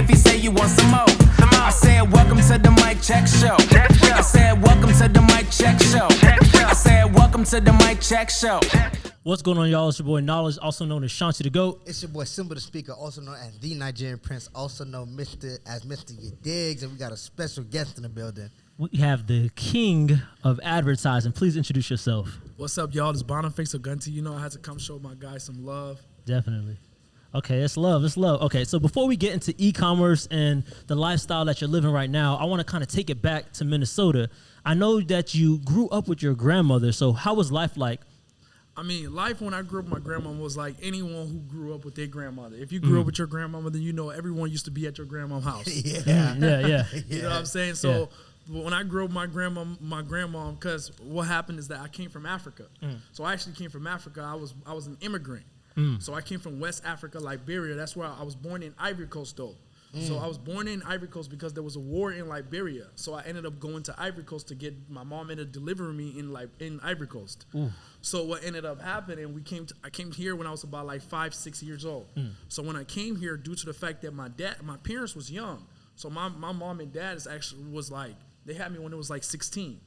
if you say you want some more. I said, welcome to the mic check show. I said, welcome to the mic check show. I said, welcome to the mic check show. What's going on, y'all? It's your boy Knowledge, also known as ShantiDaGoat. It's your boy SimbaTheSpeaker, also known as the Nigerian Prince, also known as Mr. You Diggs, and we got a special guest in the building. We have the king of advertising. Please introduce yourself. What's up, y'all? It's BONIFACE Ogunti. You know I had to come show my guys some love. Definitely. Okay, it's love. It's love. Okay, so before we get into e-commerce and the lifestyle that you're living right now, I want to kind of take it back to Minnesota. I know that you grew up with your grandmother, so how was life like? I mean, life when I grew up with my grandmama was like anyone who grew up with their grandmother. If you grew up with your grandmama, then you know everyone used to be at your grandma's house. Yeah. You know what I'm saying? So when I grew up with my grandma, because what happened is that I came from Africa. So I actually came from Africa. I was an immigrant. So I came from West Africa, Liberia. That's where I was born in Ivory Coast, though. So I was born in Ivory Coast because there was a war in Liberia. So I ended up going to Ivory Coast to get my mom ended up delivering me in Ivory Coast. Ooh. So what ended up happening, I came here when I was about like 5-6 years old. So when I came here, due to the fact that my parents was young, so my mom and dad they had me when it was like 16.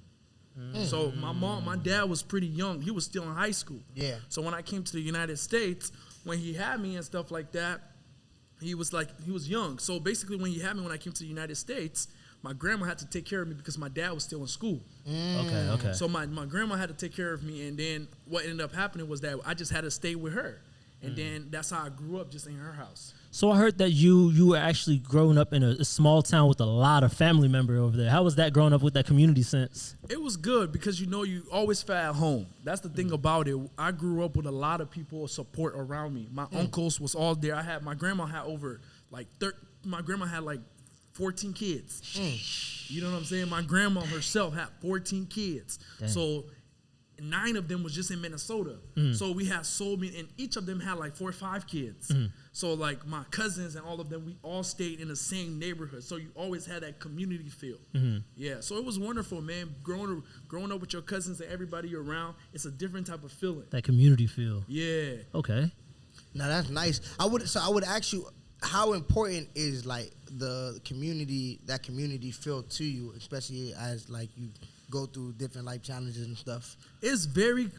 So my dad was pretty young. He was still in high school. Yeah. So when I came to the United States, when he had me and stuff like that, he was young. So basically when he had me when I came to the United States, my grandma had to take care of me because my dad was still in school. Okay. So my grandma had to take care of me, and then what ended up happening was that I just had to stay with her. And then that's how I grew up, just in her house. So I heard that you were actually growing up in a small town with a lot of family members over there. How was that growing up with that community sense? It was good because, you always feel at home. That's the thing about it. I grew up with a lot of people support around me. My uncles was all there. My grandma had my grandma had like 14 kids. You know what I'm saying? My grandma herself had 14 kids. Damn. So 9 of them was just in Minnesota. So we had so many, and each of them had like 4 or 5 kids. So like my cousins and all of them, we all stayed in the same neighborhood. So you always had that community feel. Yeah, so it was wonderful, man. Growing up with your cousins and everybody around, it's a different type of feeling. That community feel. Yeah. Okay. Now that's nice. I would ask you, how important is like that community feel to you, especially as like you go through different life challenges and stuff? It's very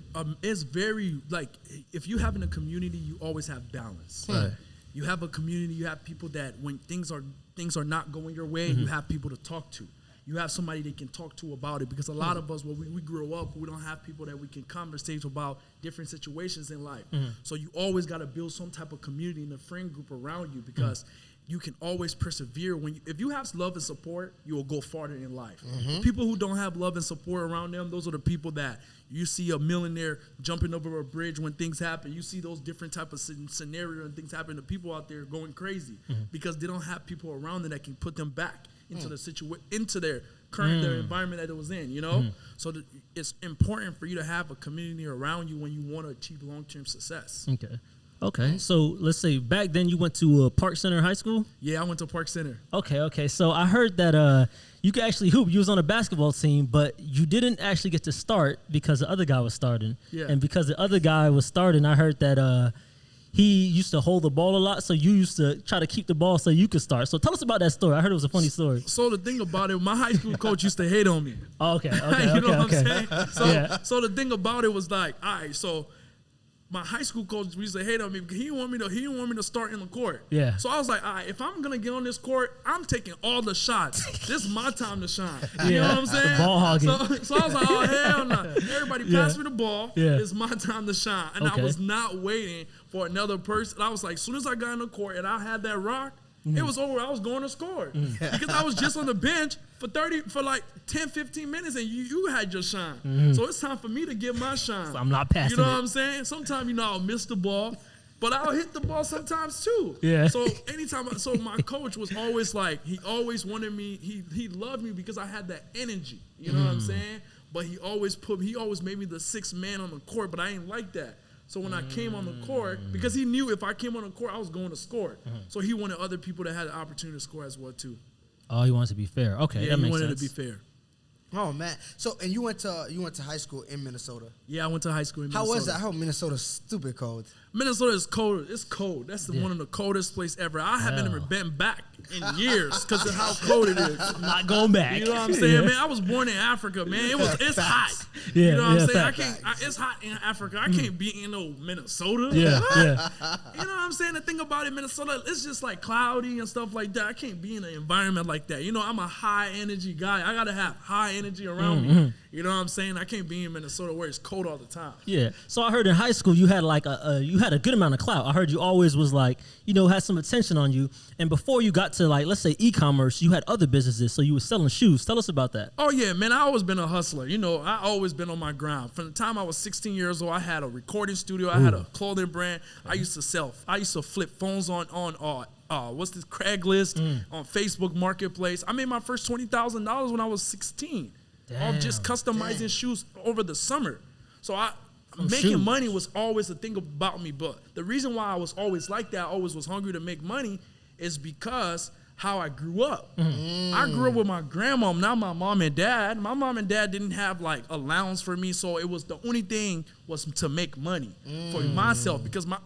like, if you have in a community, you always have balance. Right. You have a community, you have people that when things are not going your way, you have people to talk to. You have somebody they can talk to about it, because a lot of us, when we grow up, we don't have people that we can conversate about different situations in life. So you always got to build some type of community and a friend group around you, because you can always persevere. If you have love and support, you will go farther in life. People who don't have love and support around them, those are the people that you see a millionaire jumping over a bridge when things happen. You see those different type of scenarios and things happen. The people out there going crazy because they don't have people around them that can put them back into into their current their environment that it was in. So it's important for you to have a community around you when you want to achieve long-term success. Okay, so let's say back then you went to Park Center High School? Yeah, I went to Park Center. Okay. So I heard that you could actually hoop. You was on a basketball team, but you didn't actually get to start because the other guy was starting. Yeah. And because the other guy was starting, I heard that he used to hold the ball a lot, so you used to try to keep the ball so you could start. So tell us about that story. I heard it was a funny story. So the thing about it, my high school coach used to hate on me. Oh, okay. You know what I'm saying? So the thing about it was like, all right, so my high school coach used to hate on me because he didn't want me to start in the court. Yeah. So I was like, all right, if I'm gonna get on this court, I'm taking all the shots. This is my time to shine. You know what I'm saying? Ball hogging. So I was like, oh hell no! Everybody pass me the ball. Yeah. It's my time to shine. And I was not waiting for another person. I was like, as soon as I got in the court and I had that rock, it was over. I was going to score because I was just on the bench for like 10, 15 minutes, and you had your shine. So it's time for me to get my shine. So I'm not passing. You know what I'm saying? Sometimes I'll miss the ball, but I'll hit the ball sometimes too. Yeah. So so my coach was always like, he always wanted me. He loved me because I had that energy. You know what I'm saying? But he always made me the 6th man on the court, but I ain't like that. So when I came on the court, because he knew if I came on the court, I was going to score. So he wanted other people that had the opportunity to score as well too. Oh, he wanted to be fair. Okay, yeah, that makes sense. He wanted sense. to be fair. Oh man! So and you went to high school in Minnesota. Yeah, I went to high school in Minnesota. How was that? I heard Minnesota's stupid cold. Minnesota is cold. It's cold. That's one of the coldest places ever. I haven't ever been back in years because of how cold it is. I'm not going back. You know what I'm saying, man? I was born in Africa, man. It's hot. Yeah, you know what I'm saying? facts. It's hot in Africa. I can't be in no Minnesota. Yeah. You know what I'm saying? The thing about it, Minnesota, it's just like cloudy and stuff like that. I can't be in an environment like that. You know, I'm a high energy guy. I gotta have high energy around me. You know what I'm saying? I can't be in Minnesota where it's cold all the time. Yeah. So I heard in high school you had like you had a good amount of clout. I heard you always was like, you know, had some attention on you. And before you got to like, let's say e-commerce, you had other businesses. So you were selling shoes. Tell us about that. Oh yeah, man. I always been a hustler. You know, I always been on my grind. From the time I was 16 years old, I had a recording studio. I had a clothing brand. I used to flip phones on what's this, Craigslist, on Facebook Marketplace. I made my first $20,000 when I was 16. Of just customizing shoes over the summer. So making money was always a thing about me. But the reason why I was always like that, I always was hungry to make money, is because how I grew up. I grew up with my grandma, not my mom and dad. My mom and dad didn't have like allowance for me, so it was the only thing was to make money for myself, because my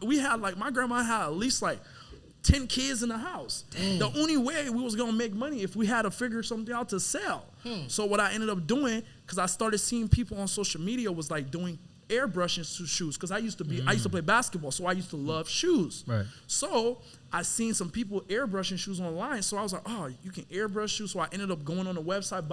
grandma had at least like 10 kids in the house. The only way we was gonna make money if we had to figure something out to sell. So what I ended up doing, because I started seeing people on social media was like doing airbrushing shoes, because I used to play basketball, so I used to love shoes. Right. So I seen some people airbrushing shoes online, so I was like, oh, you can airbrush shoes. So I ended up going on the website,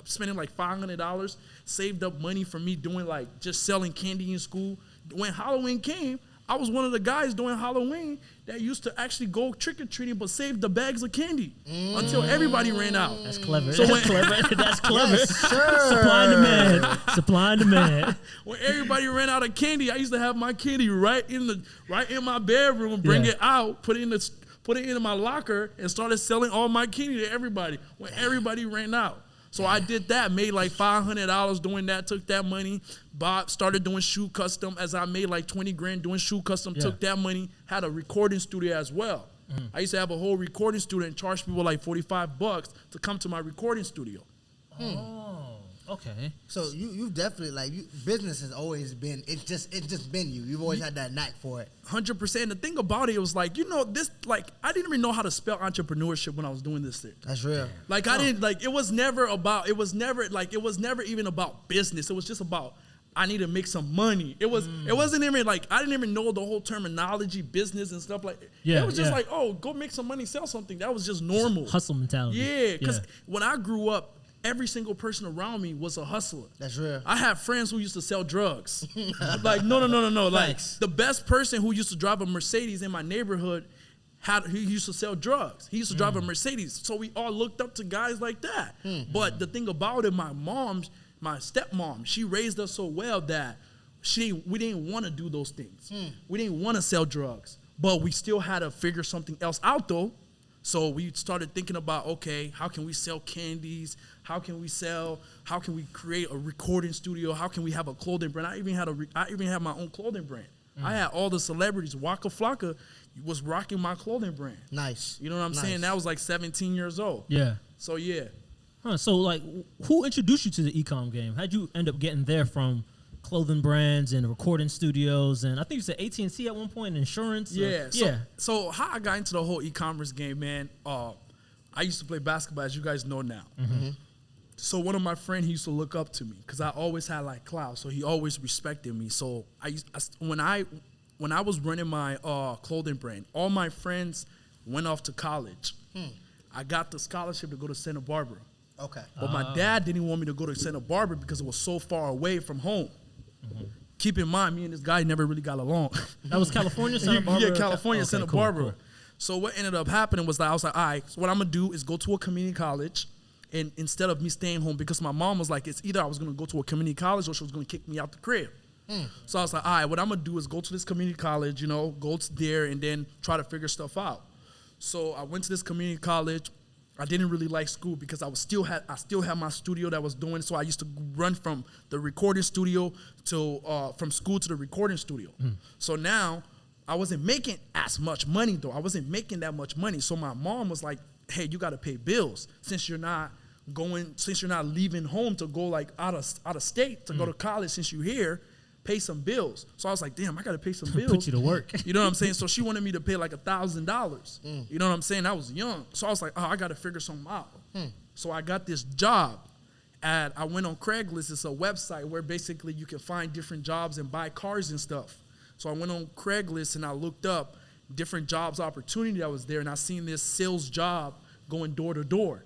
spending like $500, saved up money for me doing like just selling candy in school. When Halloween came, I was one of the guys doing Halloween that used to actually go trick-or-treating but save the bags of candy until everybody ran out. That's clever. So That's clever. That's clever. Yes, sir. Supply and demand. Supply and demand. When everybody ran out of candy, I used to have my candy right in my bedroom, bring it out, put it in my locker, and started selling all my candy to everybody when everybody ran out. So I did that, made like $500 doing that, took that money, started doing shoe custom. As I made like 20 grand doing shoe custom, took that money, had a recording studio as well. I used to have a whole recording studio and charge people like $45 to come to my recording studio. Oh, okay. So you've definitely business has always been it's just been you. You've always had that knack for it. 100%. The thing about it was like, you know, I didn't even know how to spell entrepreneurship when I was doing this thing. That's real. Like I didn't it was never even about business. It was just about I need to make some money. It wasn't even like I didn't even know the whole terminology, business and stuff like that. It was just like, oh, go make some money, sell something. That was just normal. Hustle mentality. Yeah, because when I grew up, every single person around me was a hustler. That's real. I have friends who used to sell drugs. Like, no. Like, the best person who used to drive a Mercedes in my neighborhood, he used to sell drugs. He used to drive a Mercedes. So we all looked up to guys like that. But the thing about it, my stepmom, she raised us so well that we didn't want to do those things. We didn't want to sell drugs. But we still had to figure something else out, though. So we started thinking about, okay, how can we sell candies? How can we create a recording studio? How can we have a clothing brand? I even had my own clothing brand. I had all the celebrities. Waka Flocka was rocking my clothing brand. Nice. You know what I'm saying? That was like 17 years old. Yeah. So yeah. So like, who introduced you to the e-com game? How'd you end up getting there from clothing brands and recording studios, and I think you said AT&T at one point, insurance. So how I got into the whole e-commerce game, man. I used to play basketball, as you guys know now. So one of my friends, he used to look up to me because I always had like clout, so he always respected me. So when I was running my clothing brand, all my friends went off to college. I got the scholarship to go to Santa Barbara. Okay. But my dad didn't want me to go to Santa Barbara because it was so far away from home. Keep in mind, me and this guy never really got along. That was California, Santa Barbara? Yeah, California, Santa Barbara. Cool. So what ended up happening was that I was like, all right, so what I'm going to do is go to a community college, and instead of me staying home, because my mom was like, it's either I was going to go to a community college or she was going to kick me out the crib. So I was like, all right, what I'm going to do is go to this community college, go to there and then try to figure stuff out. So I went to this community college. I didn't really like school because I still had my studio that I was doing. So I used to run from the recording studio to from school to the recording studio. So now I wasn't making as much money though. I wasn't making that much money. So my mom was like, "Hey, you got to pay bills since you're not leaving home to go like out of state to go to college. Since you're here, pay some bills. So I was like, damn, I got to pay some bills. Put you to work. You know what I'm saying? So she wanted me to pay like $1,000. You know what I'm saying? I was young. So I was like, oh, I got to figure something out. So I got this job. I went on Craigslist. It's a website where basically you can find different jobs and buy cars and stuff. So I went on Craigslist and I looked up different jobs opportunity that was there, and I seen this sales job going door to door.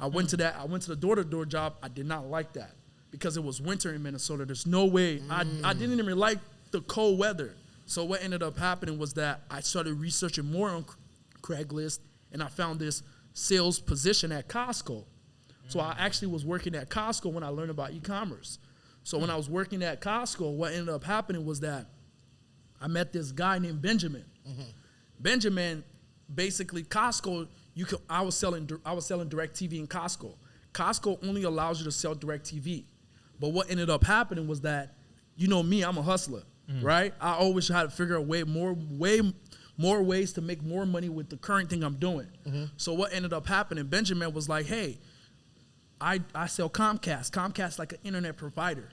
I went to the door to door job. I did not like that because it was winter in Minnesota. There's no way. I didn't even like the cold weather. So what ended up happening was that I started researching more on Craigslist, and I found this sales position at Costco. So I actually was working at Costco when I learned about e-commerce. So when I was working at Costco, what ended up happening was that I met this guy named Benjamin. Benjamin, basically Costco, I was selling DirecTV in Costco. Costco only allows you to sell DirecTV. But what ended up happening was that, you know me, I'm a hustler, right? I always try to figure out way more ways to make more money with the current thing I'm doing. So what ended up happening, Benjamin was like, hey, I sell Comcast. Comcast like an internet provider.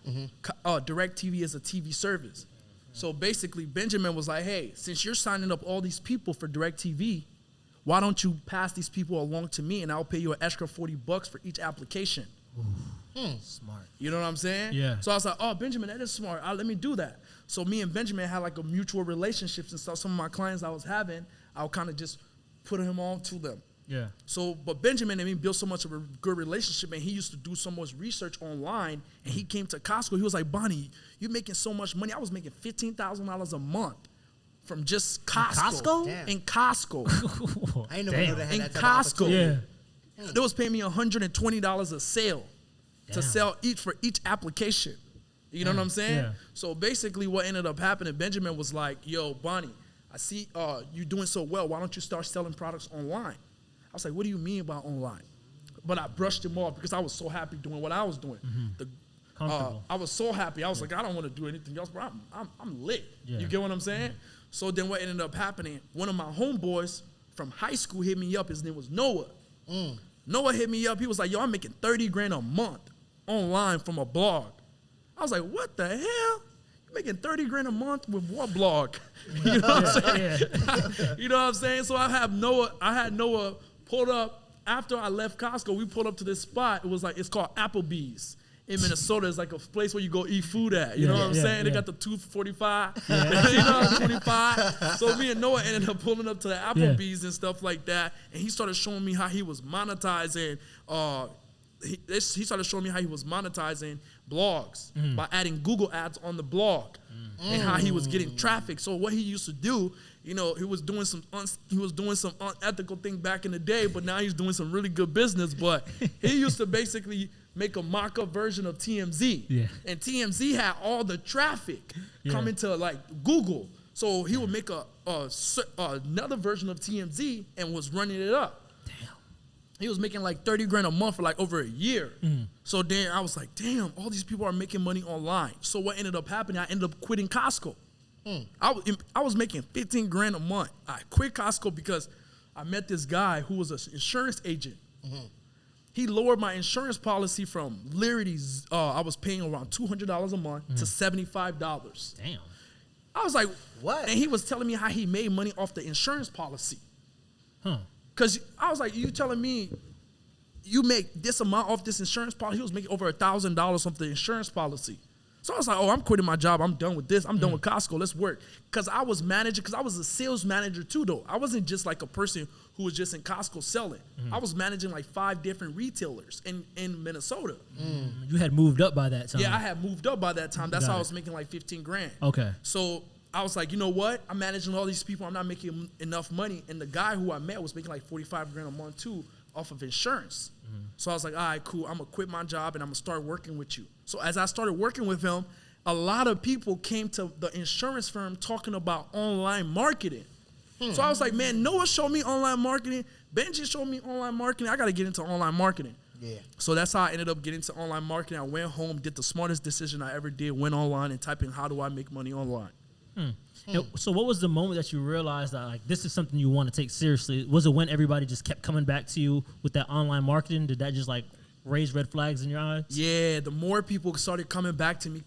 DirecTV is a TV service. So basically, Benjamin was like, hey, since you're signing up all these people for DirecTV, why don't you pass these people along to me, and I'll pay you an extra $40 for each application. Smart. You know what I'm saying? Yeah. So I was like, oh, Benjamin, that is smart. Let me do that. So me and Benjamin had like a mutual relationships and stuff. Some of my clients I was having, I would kind of just put him on to them. Yeah. So, but Benjamin and me built so much of a good relationship, and he used to do so much research online, and he came to Costco. He was like, Bonnie, you're making so much money. I was making $15,000 a month from just Costco. In Costco. I ain't never know they had In that type of Costco. opportunity. Yeah. They was paying me $120 a sale to sell for each application. You know what I'm saying? Yeah. So basically what ended up happening, Benjamin was like, yo, Bonnie, I see you doing so well. Why don't you start selling products online? I was like, what do you mean about online? But I brushed him off because I was so happy doing what I was doing. I was so happy. I was like, I don't want to do anything else, but I'm lit. Yeah. You get what I'm saying? So then what ended up happening, one of my homeboys from high school hit me up. His name was Noah. Noah hit me up. He was like, yo, I'm making 30 grand a month online from a blog. I was like, what the hell? You're making 30 grand a month with what blog? You know what I'm saying? You know what I'm saying? So I had Noah pulled up. After I left Costco, we pulled up to this spot. It's called Applebee's in Minnesota. It's like a place where you go eat food at. You know what I'm saying? They got the 245. You know, 25. So me and Noah ended up pulling up to the Applebee's and stuff like that. And he started showing me how he was monetizing. He started showing me how he was monetizing blogs by adding Google ads on the blog and how he was getting traffic. So what he used to do, you know, he was doing some unethical thing back in the day, but now he's doing some really good business. But he used to basically make a mock-up version of TMZ, and TMZ had all the traffic coming to like Google. So he would make another version of TMZ and was running it up. He was making like 30 grand a month for like over a year. So then I was like, damn, all these people are making money online. So what ended up happening, I ended up quitting Costco. I was making 15 grand a month. I quit Costco because I met this guy who was an insurance agent. He lowered my insurance policy from literally, I was paying around $200 a month to $75. Damn. I was like, what? And he was telling me how he made money off the insurance policy. Because I was like, you telling me you make this amount off this insurance policy? He was making over $1,000 off the insurance policy. So I was like, oh, I'm quitting my job. I'm done with this. I'm done with Costco. Let's work. Because I was a sales manager too, though. I wasn't just like a person who was just in Costco selling. I was managing like 5 different retailers in Minnesota. You had moved up by that time. Yeah, I had moved up by that time. That's how I was making like 15 grand. Okay. So I was like, you know what? I'm managing all these people. I'm not making enough money. And the guy who I met was making like 45 grand a month too off of insurance. So I was like, all right, cool. I'm going to quit my job and I'm going to start working with you. So as I started working with him, a lot of people came to the insurance firm talking about online marketing. So I was like, man, Noah showed me online marketing. Benji showed me online marketing. I got to get into online marketing. Yeah. So that's how I ended up getting into online marketing. I went home, did the smartest decision I ever did, went online and typed in how do I make money online. So what was the moment that you realized that like this is something you want to take seriously? Was it when everybody just kept coming back to you with that online marketing? Did that just like raised red flags in your eyes? Yeah, the more people started coming back to me,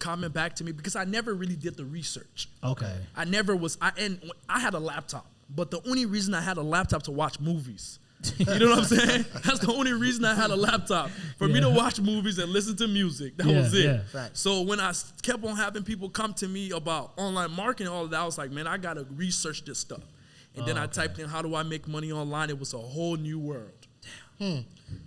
because I never really did the research. Okay. I had a laptop, but the only reason I had a laptop to watch movies. You know what I'm saying? That's the only reason I had a laptop, for me to watch movies and listen to music. That was it. Yeah. So when I kept on having people come to me about online marketing, all of that, I was like, man, I gotta research this stuff. And then I typed in, how do I make money online? It was a whole new world.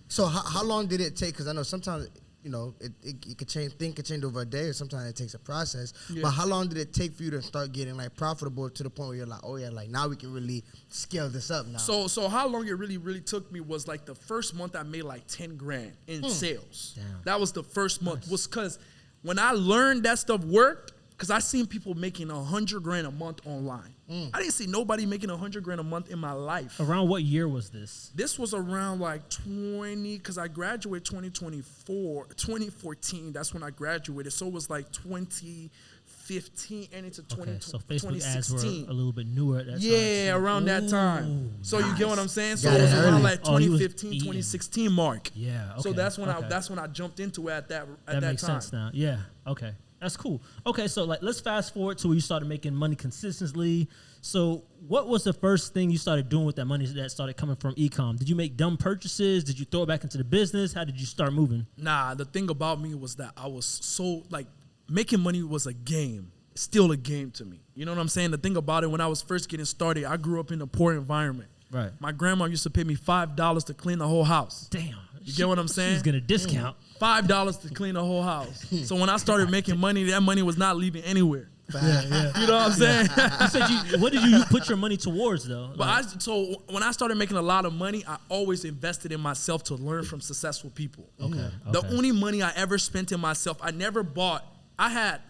So how long did it take? Because I know sometimes, you know, it could change. Things could change over a day, or sometimes it takes a process. Yeah. But how long did it take for you to start getting like profitable to the point where you're like, oh yeah, like now we can really scale this up now? So how long it really took me was like the first month I made like 10 grand in sales. Damn. That was the first month. Was because when I learned that stuff worked, because I seen people making 100 grand a month online. I didn't see nobody making 100 grand a month in my life. Around what year was this? This was around like 20, because I graduated 2014. That's when I graduated. So it was like 2015 and into 2016. So Facebook ads were a little bit newer at that time. Yeah, around that time. So you get what I'm saying? So Got it was it around early. like Oh, he was 2015, eating. 2016 mark. Yeah. Okay. So that's when okay. I jumped into it at that That makes time. sense now. Yeah. Okay. That's cool. Okay, so like let's fast forward to where you started making money consistently. So what was the first thing you started doing with that money that started coming from e-com? Did you make dumb purchases? Did you throw it back into the business? How did you start moving? Nah, the thing about me was that I was so, like, making money was a game. Still a game to me. You know what I'm saying? The thing about it, when I was first getting started, I grew up in a poor environment. Right. My grandma used to pay me $5 to clean the whole house. Damn. You get what I'm saying? She's gonna discount. $5 to clean the whole house. So when I started making money, that money was not leaving anywhere. Yeah. You know what I'm saying? You said what did you put your money towards though? But so when I started making a lot of money, I always invested in myself to learn from successful people. Okay. The only money I ever spent in myself, I never bought. I had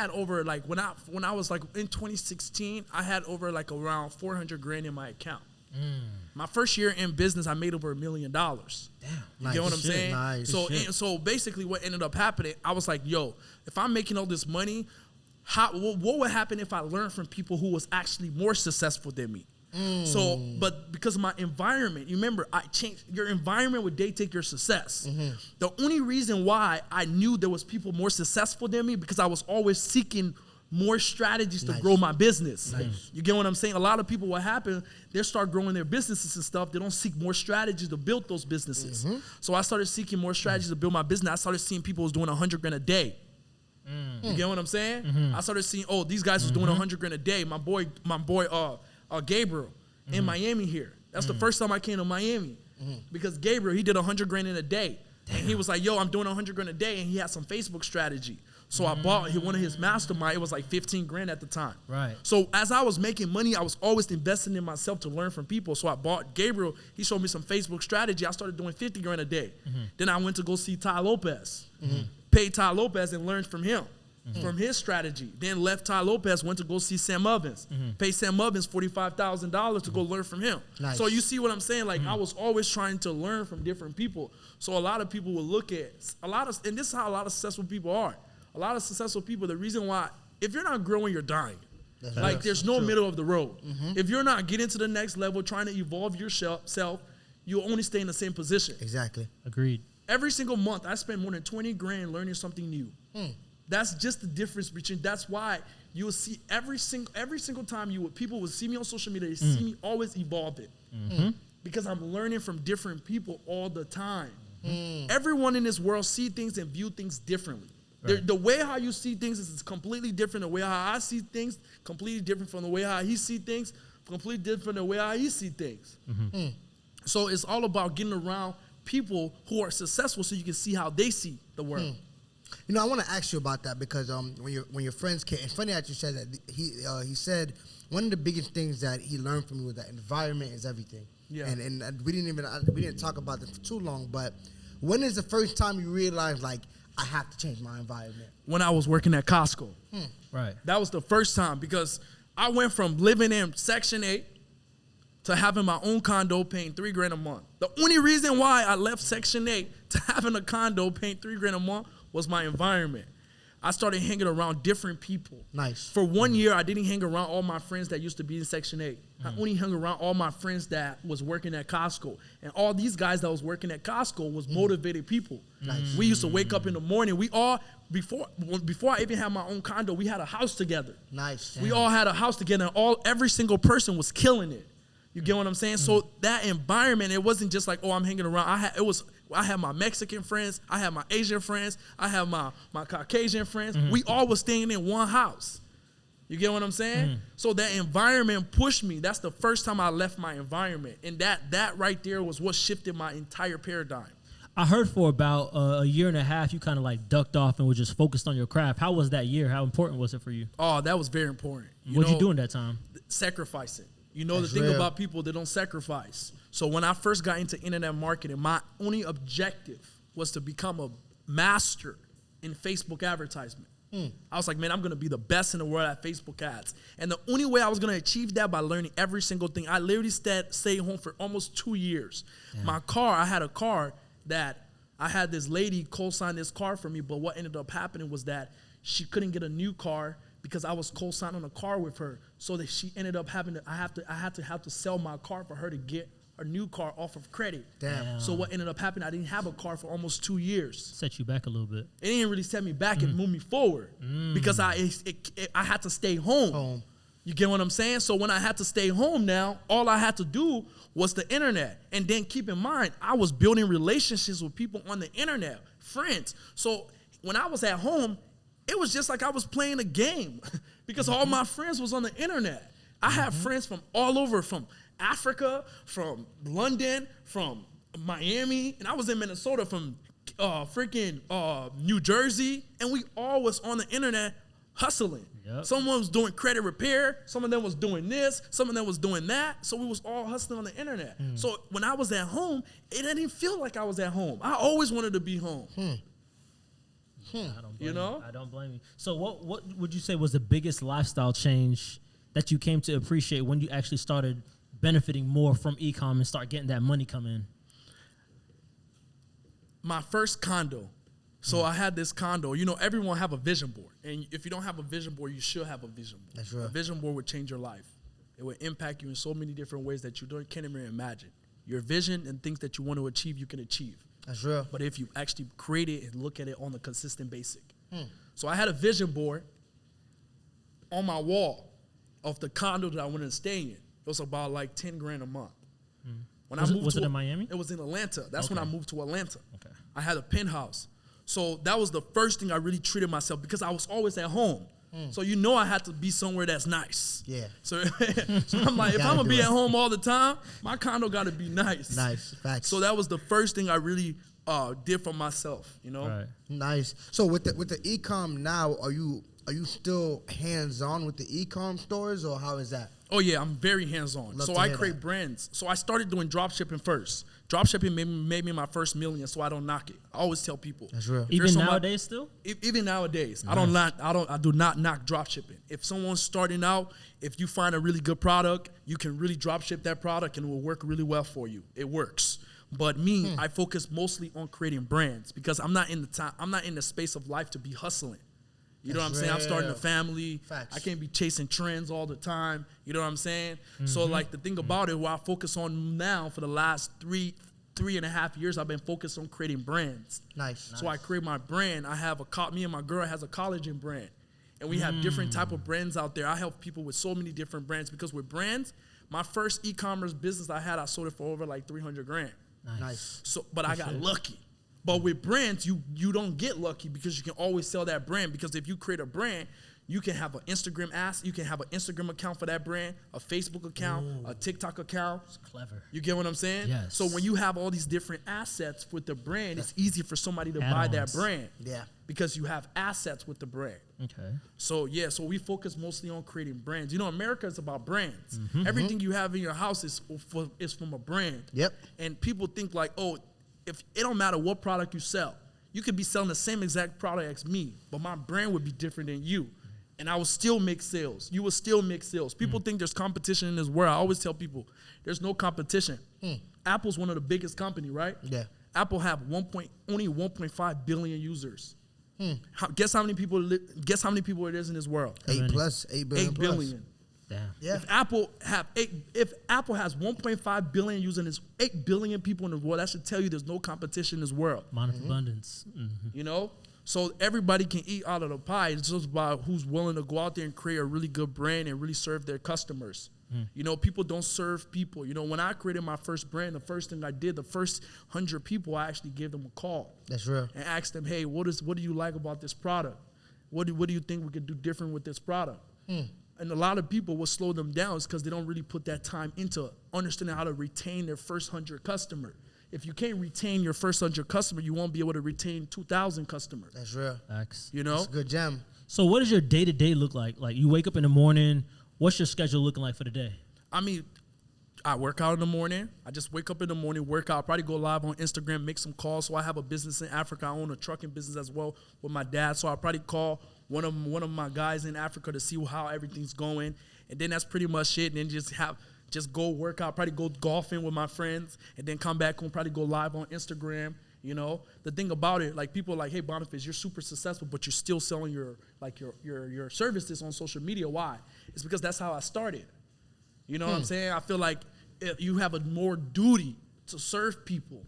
over, like, when I was like in 2016, I had over like around 400 grand in my account. My first year in business, I made over $1 million. Damn. You get what I'm saying? Nice. So basically what ended up happening, I was like, yo, if I'm making all this money, what would happen if I learned from people who was actually more successful than me? So, but because of my environment, you remember, I changed. Your environment would dictate your success. The only reason why I knew there was people more successful than me, because I was always seeking more strategies to grow my business. You get what I'm saying? A lot of people, what happen, they start growing their businesses and stuff. They don't seek more strategies to build those businesses. So I started seeking more strategies to build my business. I started seeing people was doing 100 grand a day. You get what I'm saying? I started seeing, these guys was doing 100 grand a day. My boy, Gabriel in Miami here. That's the first time I came to Miami, because Gabriel, he did 100 grand in a day. And he was like, yo, I'm doing 100 grand a day. And he had some Facebook strategy. So I bought one of his mastermind. It was like 15 grand at the time. Right. So as I was making money, I was always investing in myself to learn from people. So I bought Gabriel. He showed me some Facebook strategy. I started doing 50 grand a day. Then I went to go see Ty Lopez. Paid Ty Lopez and learned from him, from his strategy. Then left Ty Lopez, went to go see Sam Ovens. Paid Sam Ovens $45,000 to go learn from him. Nice. So you see what I'm saying? Like, I was always trying to learn from different people. So a lot of people will look at and this is how a lot of successful people are. A lot of successful people, the reason why, if you're not growing, you're dying. Like, there's no middle of the road. If you're not getting to the next level, trying to evolve yourself, you'll only stay in the same position. Exactly. Agreed. Every single month, I spend more than 20 grand learning something new. That's just the difference between, that's why you'll see every single time people will see me on social media, they see me always evolving. Because I'm learning from different people all the time. Everyone in this world see things and view things differently. Right. The way how you see things is completely different. The way how I see things, completely different from the way how he see things, completely different from the way how he see things. So it's all about getting around people who are successful so you can see how they see the world. You know, I want to ask you about that, because when your friends came, it's funny that you said that. He said one of the biggest things that he learned from you was that environment is everything. Yeah. And we didn't talk about this for too long, but when is the first time you realized, like, I have to change my environment? When I was working at Costco. Right. That was the first time, because I went from living in Section 8 to having my own condo paying $3 grand a month. The only reason why I left Section 8 to having a condo paying $3 grand a month was my environment. I started hanging around different people. Nice. For 1 year, I didn't hang around all my friends that used to be in Section 8. I only hung around all my friends that was working at Costco. And all these guys that was working at Costco was motivated people. Nice. We used to wake up in the morning. We all, before I even had my own condo, we had a house together. Nice. We all had a house together, and every single person was killing it. You get what I'm saying? So that environment, it wasn't just like, oh, I'm hanging around. I had my Mexican friends, I had my Asian friends, I had my Caucasian friends. We all was staying in one house. You get what I'm saying? So that environment pushed me. That's the first time I left my environment. And that right there was what shifted my entire paradigm. I heard for about a year and a half, you kind of like ducked off and were just focused on your craft. How was that year? How important was it for you? Oh, that was very important. What'd you do in that time? Sacrificing. You know, That's the thing real. about people, they don't sacrifice. So when I first got into internet marketing, my only objective was to become a master in Facebook advertisement. I was like, man, I'm going to be the best in the world at Facebook ads. And the only way I was going to achieve that by learning every single thing. I literally stayed home for almost 2 years. My car, I had a car that I had this lady co-sign this car for me, but what ended up happening was that she couldn't get a new car because I was co-signing a car with her, so that she ended up having to, I had to sell my car for her to get a new car off of credit. Damn. So what ended up happening, I didn't have a car for almost 2 years. Set you back a little bit. It didn't really set me back, it moved me forward because I had to stay home. You get what I'm saying? So when I had to stay home now, all I had to do was the internet. And then keep in mind, I was building relationships with people on the internet, friends. So when I was at home, it was just like I was playing a game because all my friends was on the internet. I had friends from all over, from Africa, from London, from Miami, and I was in Minnesota, from New Jersey, and we all was on the internet hustling. Yep. Someone was doing credit repair, some of them was doing this, some of them was doing that, so we was all hustling on the internet. So when I was at home, it didn't feel like I was at home. I always wanted to be home. I don't blame You know? I don't blame you. So what would you say was the biggest lifestyle change that you came to appreciate when you actually started benefiting more from e-com and start getting that money come in? My first condo. So I had this condo. You know, everyone have a vision board. And if you don't have a vision board, you should have a vision board. That's right. A vision board would change your life. It would impact you in so many different ways that you can't even imagine. Your vision and things that you want to achieve, you can achieve. That's real. But if you actually create it and look at it on a consistent basis. So I had a vision board on my wall of the condo that I wanted to stay in. It was about like 10 grand a month. When Was it in Miami? It was in Atlanta. That's when I moved to Atlanta. Okay. I had a penthouse. So that was the first thing I really treated myself because I was always at home. So you know I had to be somewhere that's nice. Yeah. So I'm like, if I'm going to be at home all the time, my condo got to be nice. Nice. Facts. So that was the first thing I really did for myself, you know? Right. Nice. So with the e-com now, are you still hands-on with the e-com stores, or how is that? Oh, yeah, I'm very hands-on. Love So to I hear create that. brands. So I started doing drop shipping first. Drop shipping made me my first million, so I don't knock it. I always tell people. That's real. if you're Even somebody- nowadays still? Even nowadays, I do not knock drop shipping. If someone's starting out, if you find a really good product, you can really drop ship that product and it will work really well for you. It works. But me, I focus mostly on creating brands because I'm not in the space of life to be hustling. You know what I'm saying? I'm starting a family. Facts. I can't be chasing trends all the time. You know what I'm saying? So like the thing about it, what I focus on now for the last three and a half years, I've been focused on creating brands. Nice. So I create my brand. Me and my girl has a collagen brand. And we have different type of brands out there. I help people with so many different brands because with brands, my first e-commerce business I sold it for over like 300 grand. Nice. So, but I got lucky. But with brands, you don't get lucky because you can always sell that brand. Because if you create a brand, you can have an Instagram you can have an Instagram account for that brand, a Facebook account, a TikTok account. It's clever. You get what I'm saying? Yes. So when you have all these different assets with the brand, it's easy for somebody to buy that Add-ons. brand. Yeah. Because you have assets with the brand. Okay. So yeah, so we focus mostly on creating brands. You know, America is about brands. Everything you have in your house is from a brand. Yep. And people think like, oh, if it don't matter what product you sell, you could be selling the same exact product as me, but my brand would be different than you. And I will still make sales. You will still make sales. People think there's competition in this world. I always tell people there's no competition. Apple's one of the biggest company, right? Yeah. Apple have only 1.5 billion users. Guess how many people it is in this world? 8 billion. 8 billion. Damn. Yeah. If Apple has 1.5 billion using this, 8 billion people in the world, that should tell you there's no competition in this world. Monetary abundance. You know? So everybody can eat out of the pie. It's just about who's willing to go out there and create a really good brand and really serve their customers. You know, people don't serve people. You know, when I created my first brand, the first thing I did, the first 100 people, I actually gave them a call. That's real. And asked them, hey, what do you like about this product? What do you think we could do different with this product? And a lot of people, what slow them down is because they don't really put that time into understanding how to retain their first 100 customer. If you can't retain your first 100 customer, you won't be able to retain 2,000 customers. That's real. Facts. You know? That's a good gem. So what does your day-to-day look like? Like, you wake up in the morning, what's your schedule looking like for the day? I mean, I work out in the morning. I just wake up in the morning, work out, probably go live on Instagram, make some calls. So I have a business in Africa. I own a trucking business as well with my dad. So I'll probably call one of my guys in Africa to see how everything's going. And then that's pretty much it. And then just go work out, probably go golfing with my friends, and then come back home, probably go live on Instagram. You know, the thing about it, like, people are like, hey, Boniface, you're super successful, but you're still selling your services on social media. Why? It's because that's how I started. You know what I'm saying? I feel like if you have a more duty to serve people,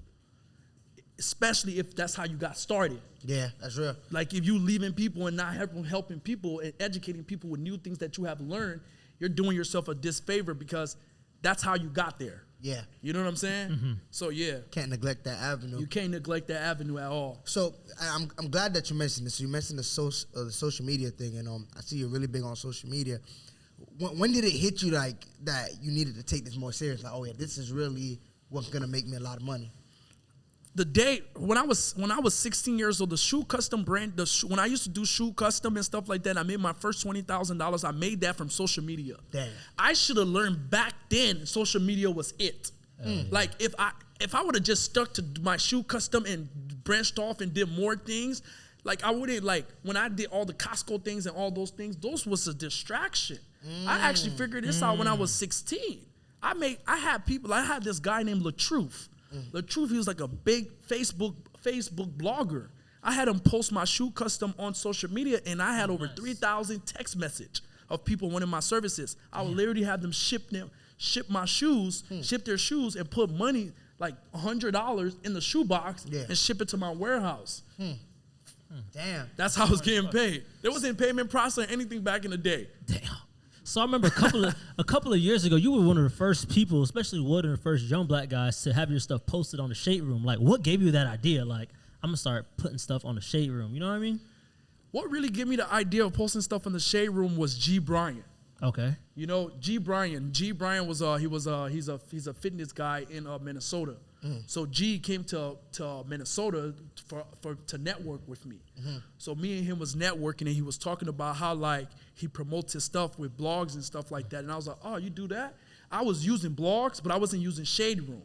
especially if that's how you got started. Yeah, that's real. Like, if you leaving people and not helping people and educating people with new things that you have learned, you're doing yourself a disfavor because that's how you got there. Yeah. You know what I'm saying? So, yeah. Can't neglect that avenue. You can't neglect that avenue at all. So I'm glad that you mentioned this. So you mentioned the social media thing, and I see you're really big on social media. When did it hit you like that you needed to take this more serious? Like, oh yeah, this is really what's gonna make me a lot of money. The day when I was 16 years old, the shoe custom brand, when I used to do shoe custom and stuff like that, I made my first $20,000. I made that from social media. Damn. I should have learned back then social media was it. Like, if I would have just stuck to my shoe custom and branched off and did more things, like, I wouldn't, like, when I did all the Costco things and all those things, those was a distraction. I actually figured this out when I was 16. I had this guy named LaTruth. LaTruth, he was like a big Facebook blogger. I had him post my shoe custom on social media, and I had over 3,000 text message of people wanting my services. I would literally have them ship their shoes, and put money, like $100 in the shoe box and ship it to my warehouse. Damn. That's how I was getting paid. There wasn't payment process or anything back in the day. Damn. So I remember a couple of years ago, you were one of the first people, especially one of the first young black guys, to have your stuff posted on the Shade Room. Like, what gave you that idea? Like, I'm gonna start putting stuff on the Shade Room. You know what I mean? What really gave me the idea of posting stuff in the Shade Room was G. Bryant. Okay. You know, G. Bryant was he's a fitness guy in Minnesota. So G came to Minnesota to network with me. So me and him was networking, and he was talking about how, like, he promotes his stuff with blogs and stuff like that. And I was like, oh, you do that? I was using blogs, but I wasn't using Shade Room.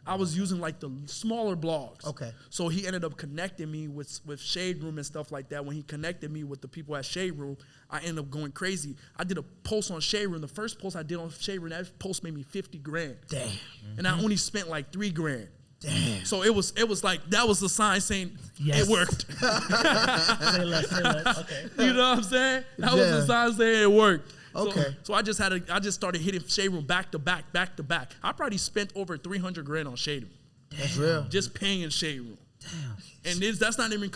I was using, like, the smaller blogs. Okay. So he ended up connecting me with Shade Room and stuff like that. When he connected me with the people at Shade Room, I ended up going crazy. I did a post on Shade Room. The first post I did on Shade Room, that post made me $50,000. Damn. And I only spent like $3,000. Damn. So it was like, that was the sign saying Yes. it worked. Say less. Okay. You know what I'm saying? That was the sign saying it worked. Okay. So I just started hitting Shade Room back to back. I probably spent over $300,000 on Shade Room. That's real. Just paying Shade Room. Damn. And that's not even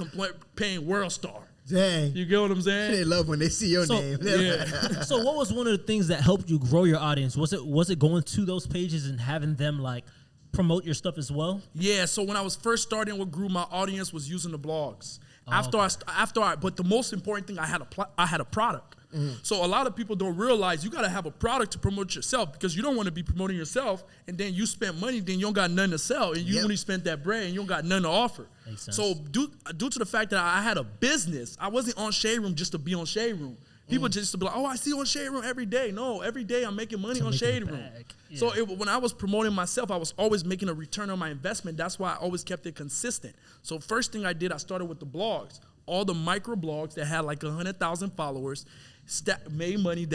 paying World Star. Dang. You get what I'm saying? They love when they see your name. Yeah. So what was one of the things that helped you grow your audience? Was it going to those pages and having them, like, promote your stuff as well? Yeah, so when I was first starting, what grew my audience was using the blogs. Oh, But the most important thing, I had a product. So a lot of people don't realize you got to have a product to promote yourself, because you don't want to be promoting yourself and then you spend money, then you don't got nothing to sell, and you only spent that bread and you don't got nothing to offer. Makes sense. So due to the fact that I had a business, I wasn't on Shade Room just to be on Shade Room. People just to be like, oh, I see you on Shade Room every day. No, every day I'm making money on Shade Room. Yeah. So when I was promoting myself, I was always making a return on my investment. That's why I always kept it consistent. So first thing I did, I started with the blogs. All the micro blogs that had like 100,000 followers, made money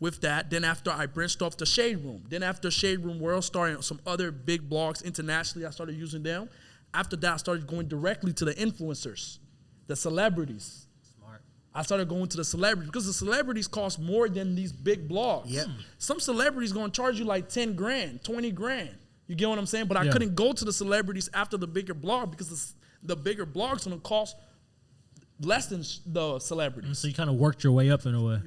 with that. Then after, I branched off to Shade Room. Then after Shade Room, World Star, and some other big blogs internationally, I started using them. After that, I started going directly to the influencers The celebrities. Smart. I started going to the celebrities because the celebrities cost more than these big blogs. Yep. Some celebrities gonna charge you like 10 grand, 20 grand. You get what I'm saying? But I couldn't go to the celebrities after the bigger blog because the bigger blogs gonna cost less than the celebrities. So you kind of worked your way up in a way.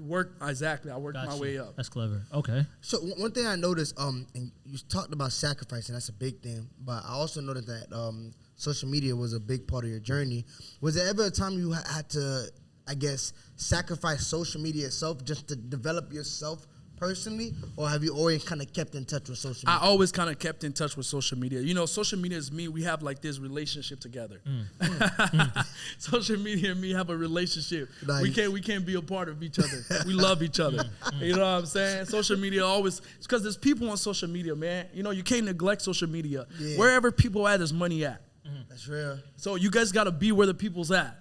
Exactly. I worked my way up. That's clever. Okay. So one thing I noticed, and you talked about sacrifice, and that's a big thing. But I also noticed that social media was a big part of your journey. Was there ever a time you had to, I guess, sacrifice social media itself just to develop yourself personally, or have you always kind of kept in touch with social media? I always kind of kept in touch with social media. You know, social media is me. We have like this relationship together. Social media and me have a relationship. Nice. We can't be a part of each other. We love each other. You know what I'm saying? Social media always, because there's people on social media, man. You know, you can't neglect social media. Yeah. Wherever people at, there's money at. That's real. So you guys got to be where the people's at.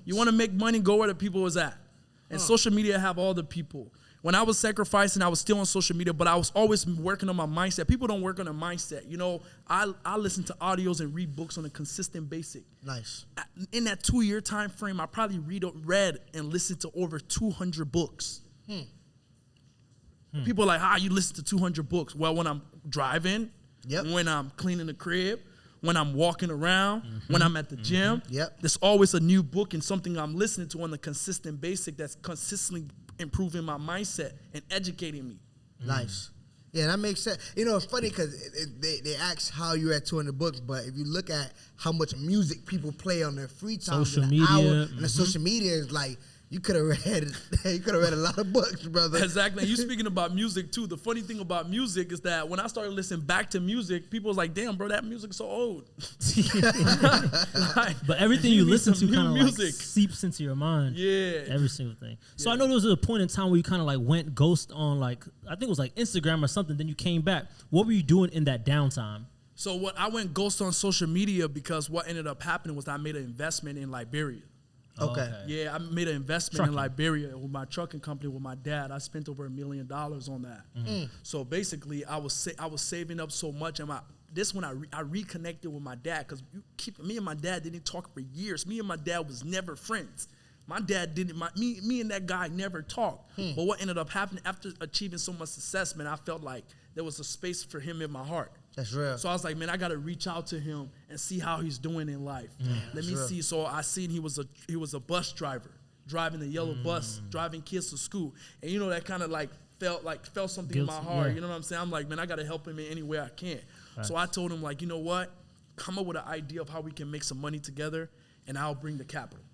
You want to make money, go where the people is at. And social media have all the people. When I was sacrificing, I was still on social media, but I was always working on my mindset. People don't work on a mindset. You know, I listen to audios and read books on a consistent basis. Nice. In that 2-year time frame, I probably read and listened to over 200 books. People are like, you listen to 200 books. Well, when I'm driving, when I'm cleaning the crib, when I'm walking around, when I'm at the gym, there's always a new book and something I'm listening to on a consistent basis that's consistently improving my mindset and educating me. Nice. Yeah, that makes sense. You know, it's funny because they ask how you're at 200 books, but if you look at how much music people play on their free time, social in an media, hour, and the social media is like, you could have read a lot of books, brother. Exactly. And you speaking about music too. The funny thing about music is that when I started listening back to music, people was like, "Damn, bro, that music's so old." But everything you listen to kind of like music seeps into your mind. Yeah. Every single thing. So I know there was a point in time where you kind of like went ghost on like, I think it was like Instagram or something. Then you came back. What were you doing in that downtime? So I went ghost on social media because what ended up happening was I made an investment in Liberia. Okay. Yeah, I made an investment in Liberia with my trucking company with my dad. I spent over $1 million on that. So basically, I was saving up so much, and I reconnected with my dad because me and my dad didn't talk for years. Me and my dad was never friends. My dad didn't. Me and that guy never talked. But what ended up happening after achieving so much success, man, I felt like there was a space for him in my heart. That's real. So I was like, man, I got to reach out to him and see how he's doing in life. Let me see. So I seen he was a bus driver, driving the yellow bus, driving kids to school. And you know, that kind of like felt something in my heart. You know what I'm saying? I'm like, man, I got to help him in any way I can. Right. So I told him, like, you know what? Come up with an idea of how we can make some money together, and I'll bring the capital.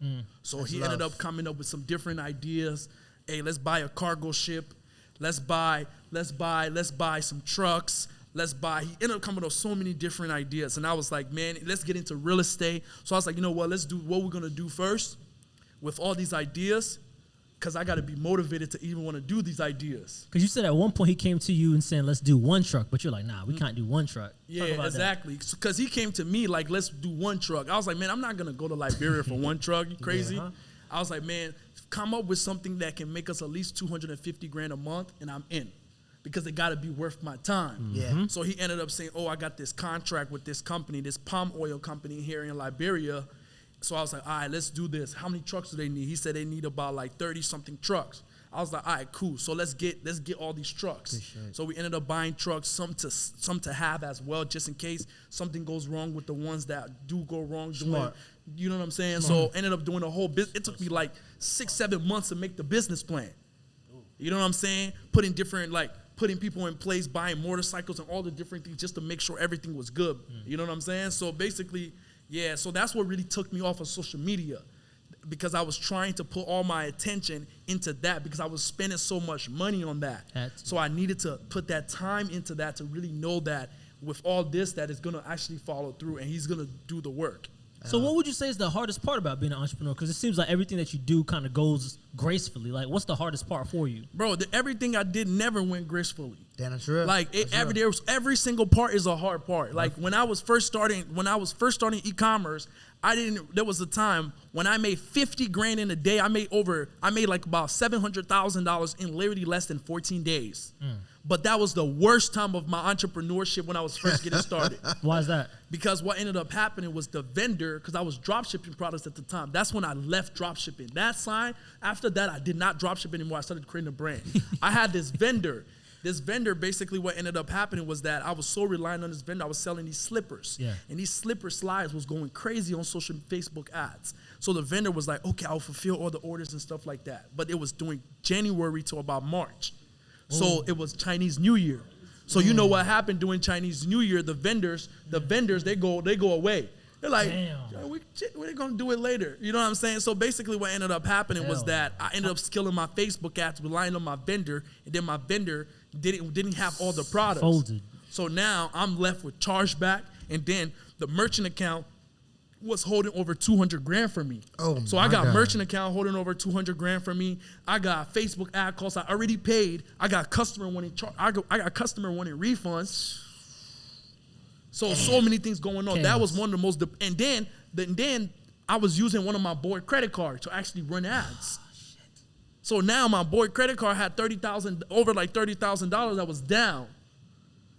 So he ended up coming up with some different ideas. Hey, let's buy a cargo ship. Let's buy some trucks. He ended up coming up with so many different ideas. And I was like, man, let's get into real estate. So I was like, you know what, let's do what we're going to do first with all these ideas, because I got to be motivated to even want to do these ideas. Because you said at one point he came to you and saying, let's do one truck. But you're like, nah, we can't do one truck. Yeah, exactly. Because he came to me like, let's do one truck. I was like, man, I'm not going to go to Liberia for one truck. You crazy? I was like, man, come up with something that can make us at least $250,000 a month, and I'm in. Because it got to be worth my time. So he ended up saying, I got this contract with this company, this palm oil company here in Liberia. So I was like, all right, let's do this. How many trucks do they need? He said they need about like 30-something trucks. I was like, all right, cool. So let's get all these trucks. So we ended up buying trucks, some to have as well, just in case something goes wrong with the ones that do go wrong. You know what I'm saying? So ended up doing a whole business. It took me like 6-7 months to make the business plan. You know what I'm saying? Putting people in place, buying motorcycles and all the different things just to make sure everything was good. You know what I'm saying? So basically, so that's what really took me off of social media, because I was trying to put all my attention into that because I was spending so much money on that. So I needed to put that time into that to really know that with all this, that it's going to actually follow through and he's going to do the work. So what would you say is the hardest part about being an entrepreneur? Because it seems like everything that you do kind of goes gracefully. Like, what's the hardest part for you? Bro, everything I did never went gracefully. Damn, that's real. Like, every single part is a hard part. Like, when I was first starting e-commerce, there was a time when I made $50,000 in a day. I made like about $700,000 in literally less than 14 days. But that was the worst time of my entrepreneurship when I was first getting started. Why is that? Because what ended up happening was the vendor, because I was drop shipping products at the time. That's when I left drop shipping. That sign, after that, I did not drop ship anymore. I started creating a brand. I had this vendor. This vendor, basically what ended up happening was that I was so reliant on this vendor. I was selling these slippers. Yeah. And these slipper slides was going crazy on social Facebook ads. So the vendor was like, okay, I'll fulfill all the orders and stuff like that. But it was during January to about March. So it was Chinese New Year. So you know what happened during Chinese New Year? The vendors, they go away. They're like, yeah, we're going to do it later. You know what I'm saying? So basically what ended up happening was that I ended up skilling my Facebook ads, relying on my vendor, and then my vendor didn't have all the products. Folded. So now I'm left with chargeback, and then the merchant account was holding over 200 grand for me. So I got merchant account holding over 200 grand for me. I got Facebook ad costs I already paid. I got customer wanting customer wanting refunds. So many things going on. That was one of the most. And then I was using one of my boy credit cards to actually run ads. So now my boy credit card had $30,000 that was down.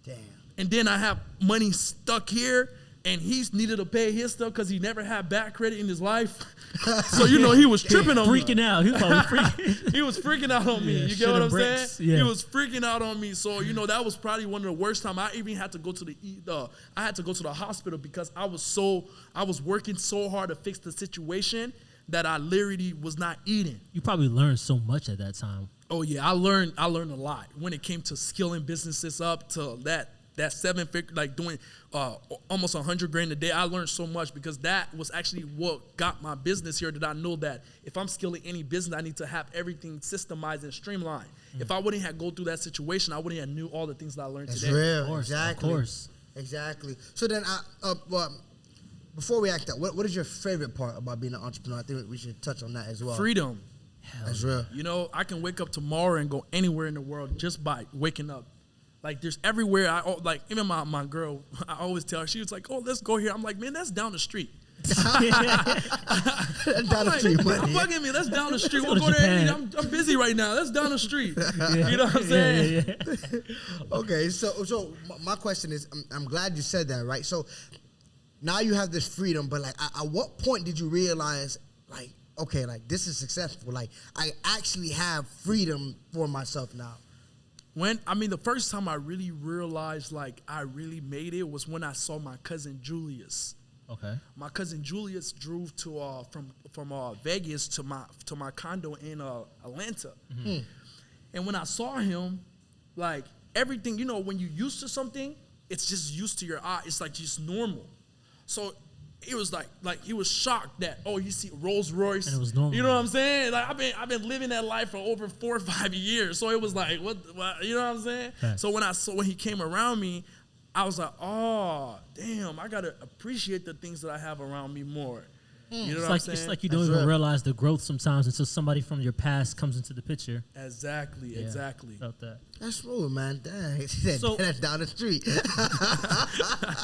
Damn. And then I have money stuck here. And he needed to pay his stuff because he never had bad credit in his life. So, he was tripping on me. Freaking out. He was probably freaking. He was freaking out on me. You get what I'm saying? Yeah. He was freaking out on me. So, that was probably one of the worst times. I even had to go to the hospital because I was working so hard to fix the situation that I literally was not eating. You probably learned so much at that time. Oh yeah, I learned a lot when it came to skilling businesses up to that 7-figure, like doing almost 100 grand a day. I learned so much because that was actually what got my business here. That I know that if I'm skilling any business, I need to have everything systemized and streamlined. If I wouldn't have go through that situation, I wouldn't have knew all the things that I learned today. Real. Of course, Exactly. Of course. Exactly. So then, before we act out, what is your favorite part about being an entrepreneur? I think we should touch on that as well. Freedom. That's real. I can wake up tomorrow and go anywhere in the world just by waking up. Like, there's everywhere. Even my girl, I always tell her, she was like, oh, let's go here. I'm like, man, that's down the street. Down the street, buddy. I'm bugging me. That's down the street. We'll go there. I'm busy right now. That's down the street. You know what I'm saying? Yeah. Okay, so my question is, I'm glad you said that, right? So now you have this freedom, but like, at what point did you realize, like, okay, like this is successful? Like, I actually have freedom for myself now. The first time I really realized like I really made it was when I saw my cousin Julius. Okay. My cousin Julius drove to from Vegas to my condo in Atlanta. Mm-hmm. And when I saw him, like everything, when you're used to something, it's just used to your eye. It's like just normal. So it was like he was shocked that, you see Rolls Royce. And it was normal. You know what I'm saying? Like I've been living that life for over 4 or 5 years. So it was like, what you know what I'm saying? Yes. So when he came around me, I was like, oh, damn, I gotta appreciate the things that I have around me more. You know what I'm saying? It's like you don't even realize the growth sometimes until somebody from your past comes into the picture. Exactly. Felt that. That's smooth, man. Dang. So, that's down the street.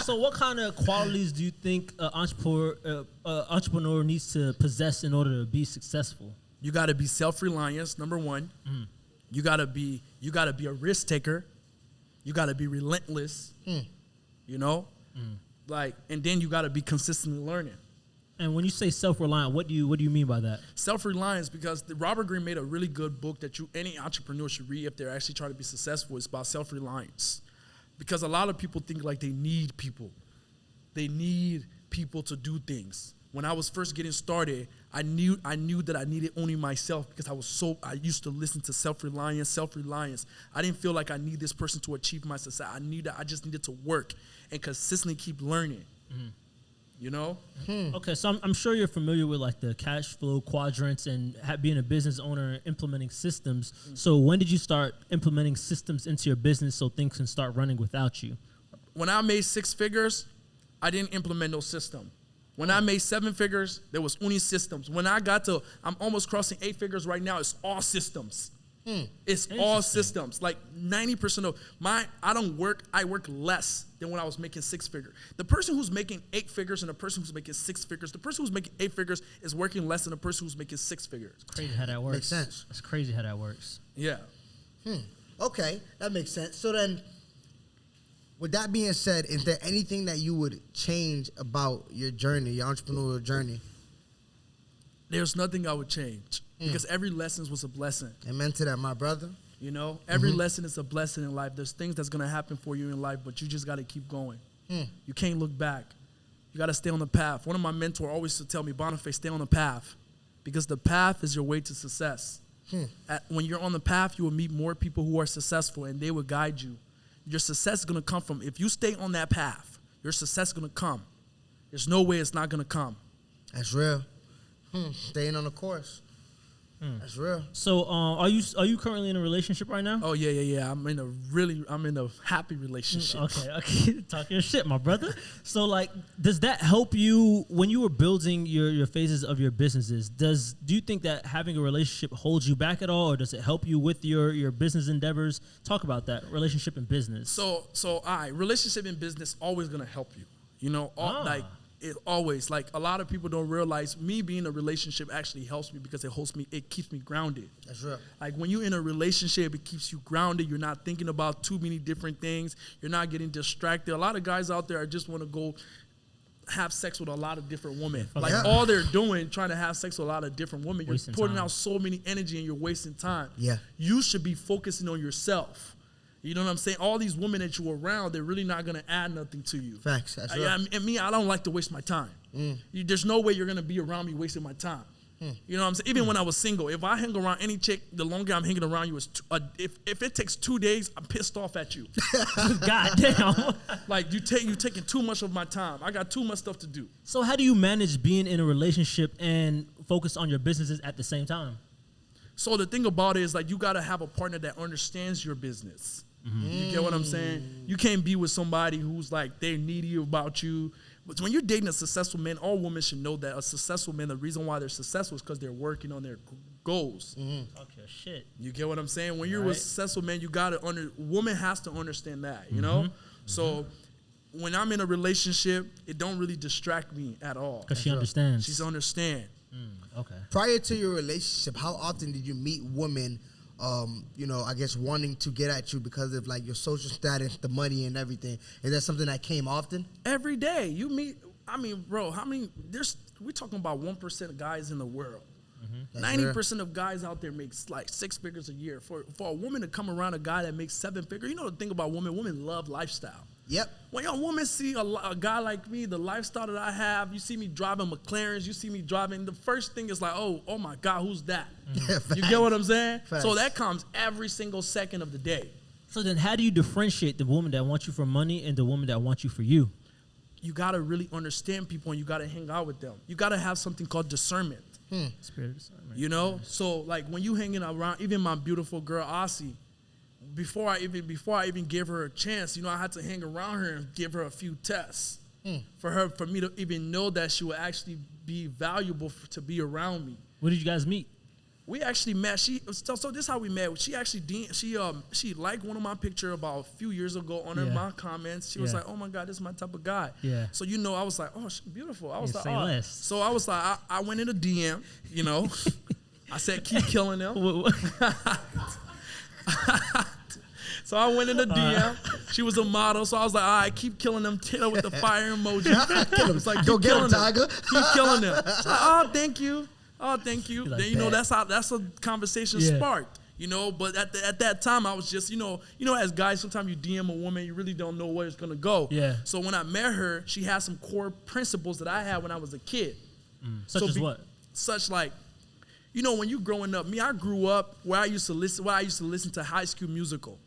So what kind of qualities do you think an entrepreneur needs to possess in order to be successful? You got to be self-reliant, number one. Mm. You got to be a risk taker. You got to be relentless. Mm. And then you got to be consistently learning. And when you say self-reliant, what do you mean by that? Self-reliance, because Robert Greene made a really good book that any entrepreneur should read if they're actually trying to be successful. It's about self-reliance. Because a lot of people think like they need people. They need people to do things. When I was first getting started, I knew that I needed only myself because I used to listen to self-reliance. I didn't feel like I need this person to achieve my success. I just needed to work and consistently keep learning. Mm-hmm. Okay, so I'm sure you're familiar with like the cash flow quadrants and being a business owner and implementing systems. Mm-hmm. So when did you start implementing systems into your business so things can start running without you? When I made 6 figures, I didn't implement no system. When I made 7 figures, there was only systems. When I'm almost crossing 8 figures right now, it's all systems. It's all systems. Like 90% of I work less than when I was making 6 figures. The person who's making 8 figures and the person who's making 6 figures, the person who's making 8 figures is working less than the person who's making 6 figures. It's crazy how that works. Makes sense. It's crazy how that works. Yeah. Okay, that makes sense. So then, with that being said, is there anything that you would change about your journey, your entrepreneurial journey? There's nothing I would change because every lesson was a blessing. Amen to that, my brother. You know, every lesson is a blessing in life. There's things that's going to happen for you in life, but you just got to keep going. You can't look back. You got to stay on the path. One of my mentors always used to tell me, BONIFACE, stay on the path because the path is your way to success. When you're on the path, you will meet more people who are successful, and they will guide you. Your success is going to come from, if you stay on that path, your success is going to come. There's no way it's not going to come. That's real. Staying on the course. That's real. So, are you currently in a relationship right now? Oh yeah. I'm in a happy relationship. Okay. Talk your shit, my brother. So, like, does that help you when you were building your phases of your businesses? Do you think that having a relationship holds you back at all, or does it help you with your business endeavors? Talk about that relationship and business. So, relationship and business always gonna help you. You know, it always, like, a lot of people don't realize me being in a relationship actually helps me because it keeps me grounded. That's right. Like, when you're in a relationship, it keeps you grounded. You're not thinking about too many different things. You're not getting distracted. A lot of guys out there just want to go have sex with a lot of different women. Like, all they're doing, trying to have sex with a lot of different women. You're putting out so many energy and you're wasting time. Yeah. You should be focusing on yourself. You know what I'm saying? All these women that you're around, they're really not going to add nothing to you. Facts. That's right. And me, I don't like to waste my time. There's no way you're going to be around me wasting my time. You know what I'm saying? Even when I was single, if I hang around any chick, the longer I'm hanging around you is, if it takes 2 days, I'm pissed off at you. God damn. Like, you taking too much of my time. I got too much stuff to do. So how do you manage being in a relationship and focus on your businesses at the same time? So the thing about it is, like, you got to have a partner that understands your business. You get what I'm saying? You can't be with somebody who's like, they're needy about you. But when you're dating a successful man, all women should know that a successful man, the reason why they're successful is because they're working on their goals. Okay, shit. You get what I'm saying? When you're a successful man, you got to woman has to understand that, you know? So when I'm in a relationship, it don't really distract me at all. Because she understands. She's understand. Okay. Prior to your relationship, how often did you meet women, you know, I guess wanting to get at you because of, like, your social status, the money and everything? Is that something that came often? Every day. You meet, I mean, bro, we're talking about 1% of guys in the world. 90% of guys out there makes like 6 figures a year. For a woman to come around a guy that makes 7 figures, you know the thing about women love lifestyle. Yep. When your woman see a guy like me, the lifestyle that I have, you see me driving McLarens, you see me driving, the first thing is like, oh my God, who's that? You get what I'm saying? Facts. So that comes every single second of the day. So then how do you differentiate the woman that wants you for money and the woman that wants you for you? You got to really understand people and you got to hang out with them. You got to have something called discernment. Spirit of discernment. You know? So, like, when you hanging around, even my beautiful girl, Aussie, before I even give her a chance, you know, I had to hang around her and give her a few tests for me to even know that she would actually be valuable to be around me. Where did you guys meet? We actually met. So this is how we met. She actually she liked one of my picture about a few years ago under my comments. She was like, "Oh my God, this is my type of guy." Yeah. So, you know, I was like, "Oh, she's beautiful." I was like, "Oh." Less. So I was like, I went in a DM. You know, I said, "Keep killing them." So I went in the DM. She was a model, so I was like, all right, keep killing them. Hit her with the fire emoji. It's like, go get them, Tiger. Keep killing them. Like, oh, thank you. Oh, thank you. Like, then, you know, that's a conversation sparked. You know, but at that time, I was just, you know, as guys, sometimes you DM a woman, you really don't know where it's gonna go. Yeah. So when I met her, she had some core principles that I had when I was a kid. Such as what? Such like, you know, when you growing up, I grew up where I used to listen to High School Musical.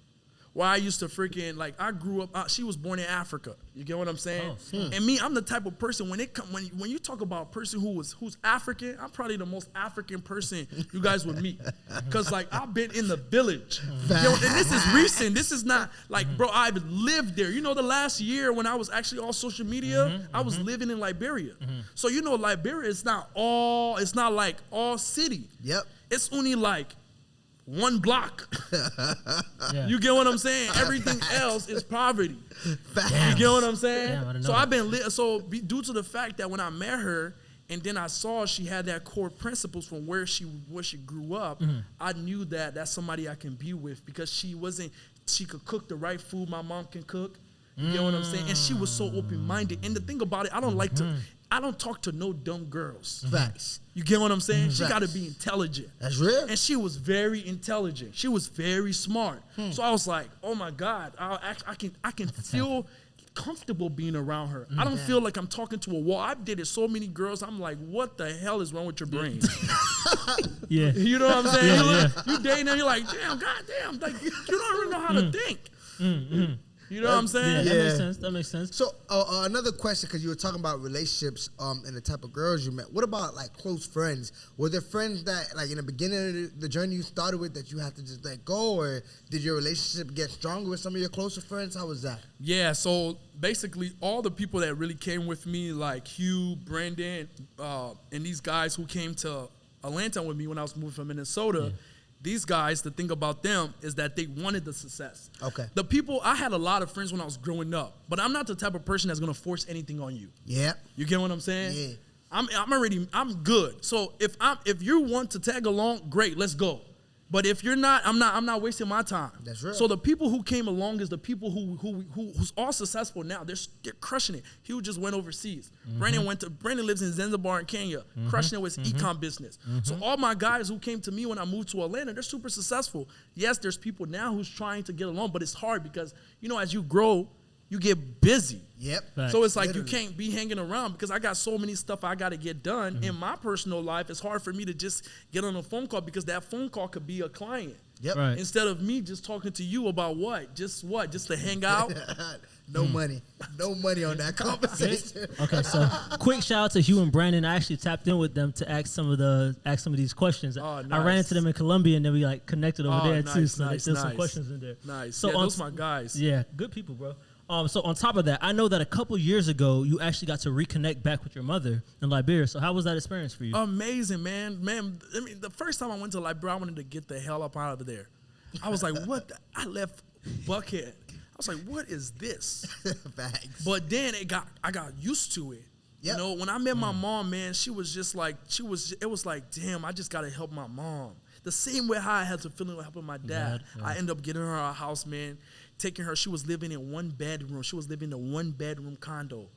Where I used to freaking, like, I grew up, she was born in Africa. You get what I'm saying? And me, I'm the type of person, when you talk about a person who's African, I'm probably the most African person you guys would meet. Because, like, I've been in the village. And this is recent. This is not, like, bro, I've lived there. You know, the last year when I was actually on social media, I was living in Liberia. So, you know, Liberia is not like all city. Yep. It's only like 1 block. You get what I'm saying? Everything else is poverty. You get what I'm saying? So I've been due to the fact that when I met her And then I saw she had that core principles from where she grew up. I knew that that's somebody I can be with because she could cook the right food my mom can cook. You know what I'm saying? And she was so open-minded. And the thing about it, I don't talk to no dumb girls. Facts. You get what I'm saying? She got to be intelligent. That's real. And she was very intelligent. She was very smart. So I was like, oh my God, I can feel comfortable being around her. I don't feel like I'm talking to a wall. I've dated so many girls. I'm like, what the hell is wrong with your brain? You know what I'm saying? You dating them, you're like, damn, goddamn, like you don't even know how to think. You know what I'm saying? Yeah, that makes sense. So another question, because you were talking about relationships and the type of girls you met. What about like close friends? Were there friends that like in the beginning of the journey you started with that you had to just let go, or did your relationship get stronger with some of your closer friends? How was that? Yeah, so basically all the people that really came with me, like Hugh, Brandon, and these guys who came to Atlanta with me when I was moving from Minnesota. These guys, the thing about them is that they wanted the success. Okay. The people, I had a lot of friends when I was growing up, but I'm not the type of person that's gonna force anything on you. Yeah. You get what I'm saying? Yeah. I'm good. So if you want to tag along, great, let's go. But if you're not, I'm not wasting my time. That's right. So the people who came along is the people who's all successful now. They're crushing it. He just went overseas. Brandon lives in Zanzibar in Kenya, crushing it with his ecom business. So all my guys who came to me when I moved to Atlanta, they're super successful. Yes, there's people now who's trying to get along, but it's hard because as you grow, you get busy. Yep. So it's like you can't be hanging around because I got so many stuff I got to get done in my personal life. It's hard for me to just get on a phone call because that phone call could be a client. Yep. Right. Instead of me just talking to you about what? Just to hang out? No money. No money on that conversation. Okay, so quick shout out to Hugh and Brandon. I actually tapped in with them to ask some of these questions. Oh, nice. I ran into them in Colombia and then we connected over there too. So there's some questions in there. Nice. So those are my guys. Yeah, good people, bro. So on top of that, I know that a couple years ago, you actually got to reconnect back with your mother in Liberia. So how was that experience for you? Amazing, man. I mean, the first time I went to Liberia, I wanted to get the hell up out of there. I was like, what? I left Buckhead. I was like, what is this? Facts. But then I got used to it. Yep. When I met my mom, man, it was like, damn, I just got to help my mom. The same way how I had to feeling with helping my dad. Yeah. I ended up getting her a house, man. Taking her, she was living in one bedroom. She was living in a 1-bedroom condo.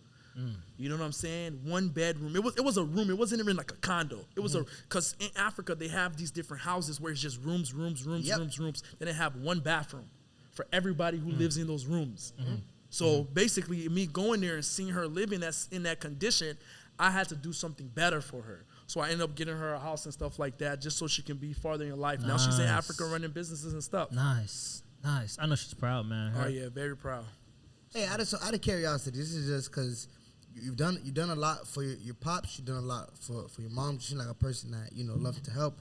You know what I'm saying? 1 bedroom. It was a room. It wasn't even like a condo. It was because in Africa they have these different houses where it's just rooms. Then they have 1 bathroom for everybody who lives in those rooms. So basically, me going there and seeing her living in that condition, I had to do something better for her. So I ended up getting her a house and stuff like that, just so she can be farther in life. Nice. Now she's in Africa running businesses and stuff. Nice. I know she's proud, man. Oh yeah, very proud. Hey, out of curiosity, this is just because you've done a lot for your pops. You've done a lot for your mom. She's like a person that loves to help.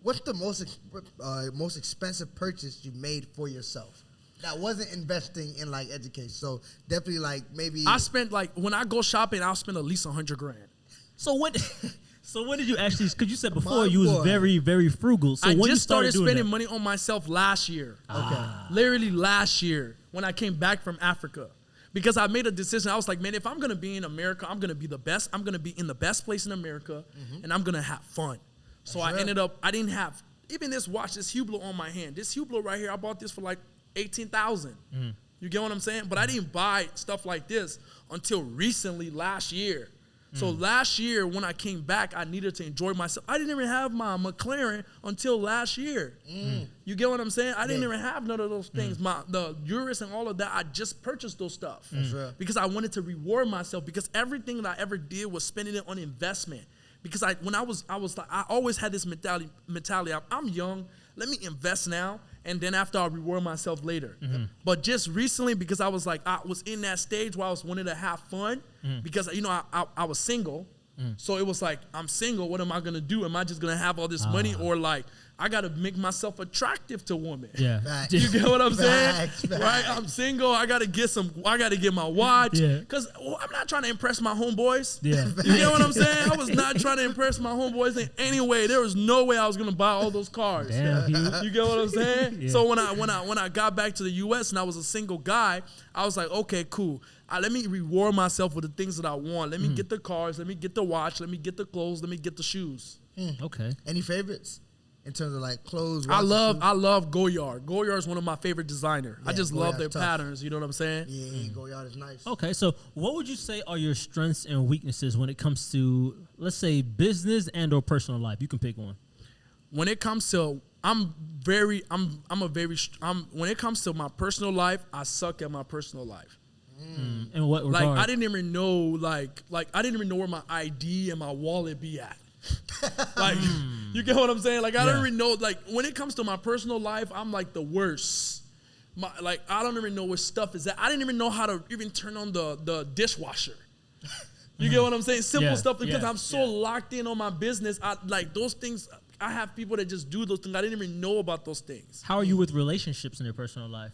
What's the most expensive purchase you made for yourself that wasn't investing in like education? So definitely like maybe I spent when I go shopping, I'll spend at least $100,000. So what? So when did you actually? Because you said before you was very, very frugal. So I when just started spending that? money on myself last year. Okay, literally last year when I came back from Africa, because I made a decision. I was like, man, if I'm gonna be in America, I'm gonna be the best. I'm gonna be in the best place in America, and I'm gonna have fun. So I ended up. I didn't have even this watch, this Hublot on my hand. This Hublot right here, I bought this for like $18,000. You get what I'm saying? But I didn't buy stuff like this until recently last year. So last year when I came back, I needed to enjoy myself. I didn't even have my McLaren until last year. You get what I'm saying? I didn't even have none of those things. The Urus and all of that, I just purchased those stuff because I wanted to reward myself, because everything that I ever did was spending it on investment. Because I always had this mentality. I'm young. Let me invest now, and then after I'll reward myself later. But just recently, because I was in that stage where I was wanting to have fun, because I was single. So it was like, I'm single, what am I gonna do? Am I just gonna have all this money, or like I gotta make myself attractive to women? Yeah. Facts. You get what I'm saying? Facts. Right? I'm single, I gotta get my watch. Cause I'm not trying to impress my homeboys. Yeah. You get what I'm saying? I was not trying to impress my homeboys in any way. There was no way I was gonna buy all those cars. Damn, you get what I'm saying? So when I got back to the US and I was a single guy, I was like, okay, cool. let me reward myself with the things that I want. Let me get the cars. Let me get the watch. Let me get the clothes. Let me get the shoes. Okay. Any favorites in terms of like clothes? I love shoes? Goyard. Goyard is one of my favorite designers. I just love their patterns. You know what I'm saying? Yeah, Goyard is nice. Okay, so what would you say are your strengths and weaknesses when it comes to, let's say, business and or personal life? You can pick one. When it comes to when it comes to my personal life, I suck at my personal life. In what regard? Like I didn't even know I didn't even know where my ID and my wallet be at. Like you get what I'm saying? Like I don't even know, like when it comes to my personal life, I'm like the worst. I don't even know where stuff is at. I didn't even know how to even turn on the dishwasher. You get what I'm saying? Simple stuff because I'm so locked in on my business. I like those things. I have people that just do those things. I didn't even know about those things. How are you with relationships in your personal life?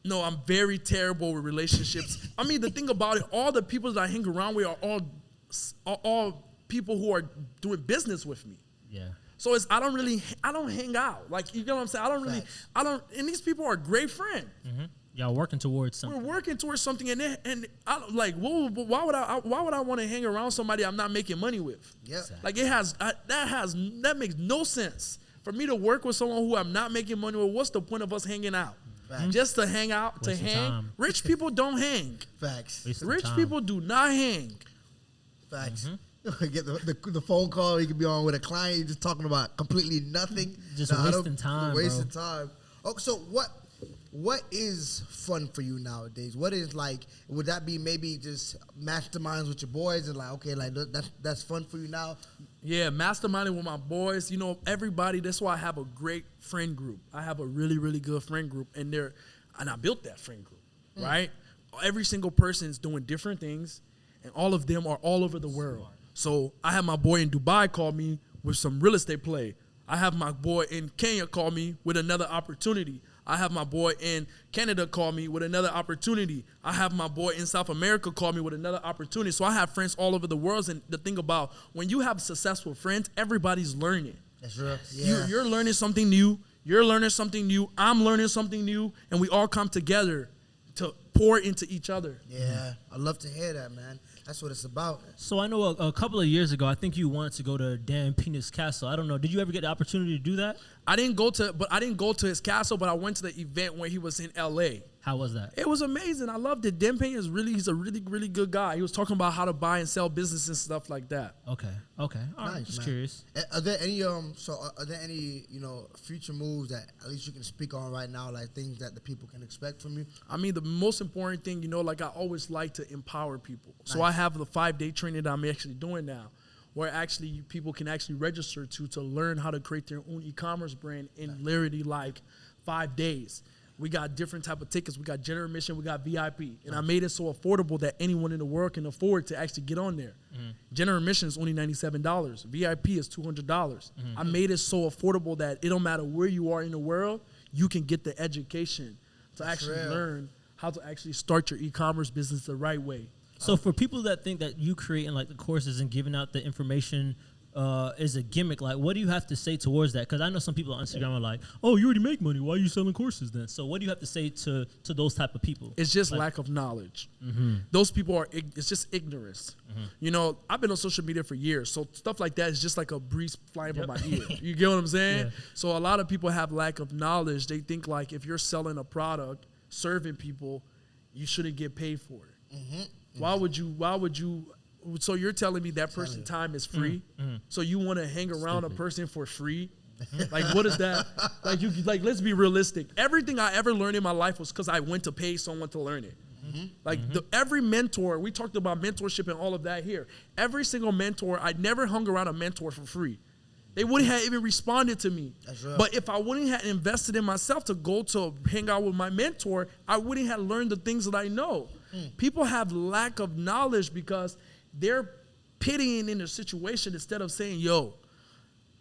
No, I'm very terrible with relationships. I mean, the thing about it, all the people that I hang around with are all people who are doing business with me. Yeah. So I don't hang out. Like, you know what I'm saying? And these people are great friends. Mm-hmm. Y'all working towards something. We're working towards something, and I like, why would I want to hang around somebody I'm not making money with? Yeah. Like that makes no sense for me to work with someone who I'm not making money with. What's the point of us hanging out? Facts. Just to hang out, to hang. Time. Rich people don't hang. Facts. Rich people do not hang. Facts. Get the phone call you could be on with a client. You're just talking about completely nothing. Just wasting time. Wasting time. Oh, so what is fun for you nowadays? What is like? Would that be maybe just masterminds with your boys and like, okay, like that's fun for you now? Yeah, masterminding with my boys. You know, everybody. That's why I have a great friend group. I have a really, really good friend group, and I built that friend group, right? Every single person is doing different things, and all of them are all over the world. So I have my boy in Dubai call me with some real estate play. I have my boy in Kenya call me with another opportunity. I have my boy in Canada call me with another opportunity. I have my boy in South America call me with another opportunity. So I have friends all over the world. And the thing about when you have successful friends, everybody's learning. That's right. Yeah. You're learning something new. You're learning something new. I'm learning something new. And we all come together to pour into each other. Yeah, I love to hear that, man. That's what it's about. So I know a couple of years ago, I think you wanted to go to Dan Pena's castle. I don't know. Did you ever get the opportunity to do that? I didn't go to his castle, but I went to the event where he was in L.A. How was that? It was amazing. I loved it. Dan Pena he's a really, really good guy. He was talking about how to buy and sell business and stuff like that. Okay. All right, just curious. Are there any future moves that at least you can speak on right now, like things that the people can expect from you? I mean, the most important thing, like I always like to empower people. Nice. So I have the 5-day training that I'm actually doing now, where actually people can actually register to learn how to create their own e-commerce brand in literally like 5 days. We got different type of tickets. We got general admission. We got VIP. And I made it so affordable that anyone in the world can afford to actually get on there. Mm-hmm. General admission is only $97. VIP is $200. Mm-hmm. I made it so affordable that it don't matter where you are in the world, you can get the education to actually learn how to actually start your e-commerce business the right way. So for people that think that you creating like the courses and giving out the information is a gimmick, like what do you have to say towards that? Because I know some people on Instagram are like, oh, you already make money. Why are you selling courses then? So what do you have to say to those type of people? It's just lack of knowledge. Mm-hmm. Those people it's just ignorance. Mm-hmm. I've been on social media for years. So stuff like that is just like a breeze flying by my ear. You get what I'm saying? Yeah. So a lot of people have lack of knowledge. They think like if you're selling a product, serving people, you shouldn't get paid for it. Mm-hmm. Why would you? So you're telling me that person's time is free? Mm-hmm. So you want to hang around a person for free? Like, what is that? Let's be realistic. Everything I ever learned in my life was because I went to pay someone to learn it. Mm-hmm. Every mentor, we talked about mentorship and all of that here. Every single mentor, I never hung around a mentor for free. They wouldn't have even responded to me. That's right. But if I wouldn't have invested in myself to go to hang out with my mentor, I wouldn't have learned the things that I know. People have lack of knowledge because they're pitying in their situation instead of saying, yo,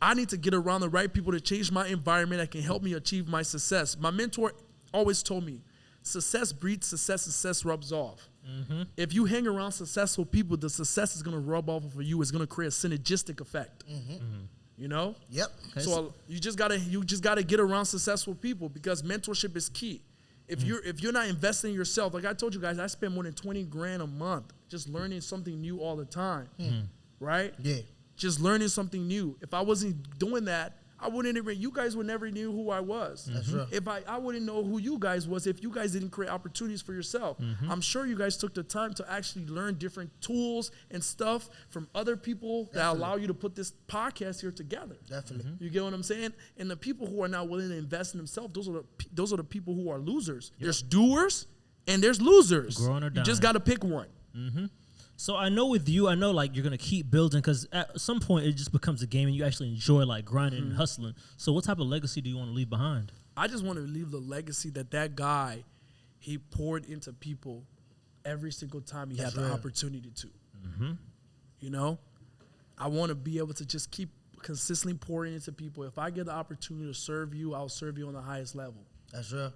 I need to get around the right people to change my environment that can help me achieve my success. My mentor always told me, success breeds success, success rubs off. Mm-hmm. If you hang around successful people, the success is going to rub off of you. It's going to create a synergistic effect. Mm-hmm. Mm-hmm. You know? Yep. So you just gotta get around successful people because mentorship is key. If you're not investing in yourself, like I told you guys, I spend more than 20 grand a month just learning something new all the time, right? Yeah. Just learning something new. If I wasn't doing that, I wouldn't even, you guys would never knew who I was. That's right. If I wouldn't know who you guys was if you guys didn't create opportunities for yourself. I'm sure you guys took the time to actually learn different tools and stuff from other people that allow you to put this podcast here together. Definitely. You get what I'm saying? And the people who are not willing to invest in themselves, those are the people who are losers. Yeah. There's doers and there's losers. Growing or dying. You just got to pick one. So I know with you, I know like you're gonna keep building because at some point it just becomes a game and you actually enjoy like grinding and hustling. So what type of legacy do you want to leave behind? I just want to leave the legacy that guy, he poured into people every single time he had the opportunity to. You know, I want to be able to just keep consistently pouring into people. If I get the opportunity to serve you, I'll serve you on the highest level. That's real.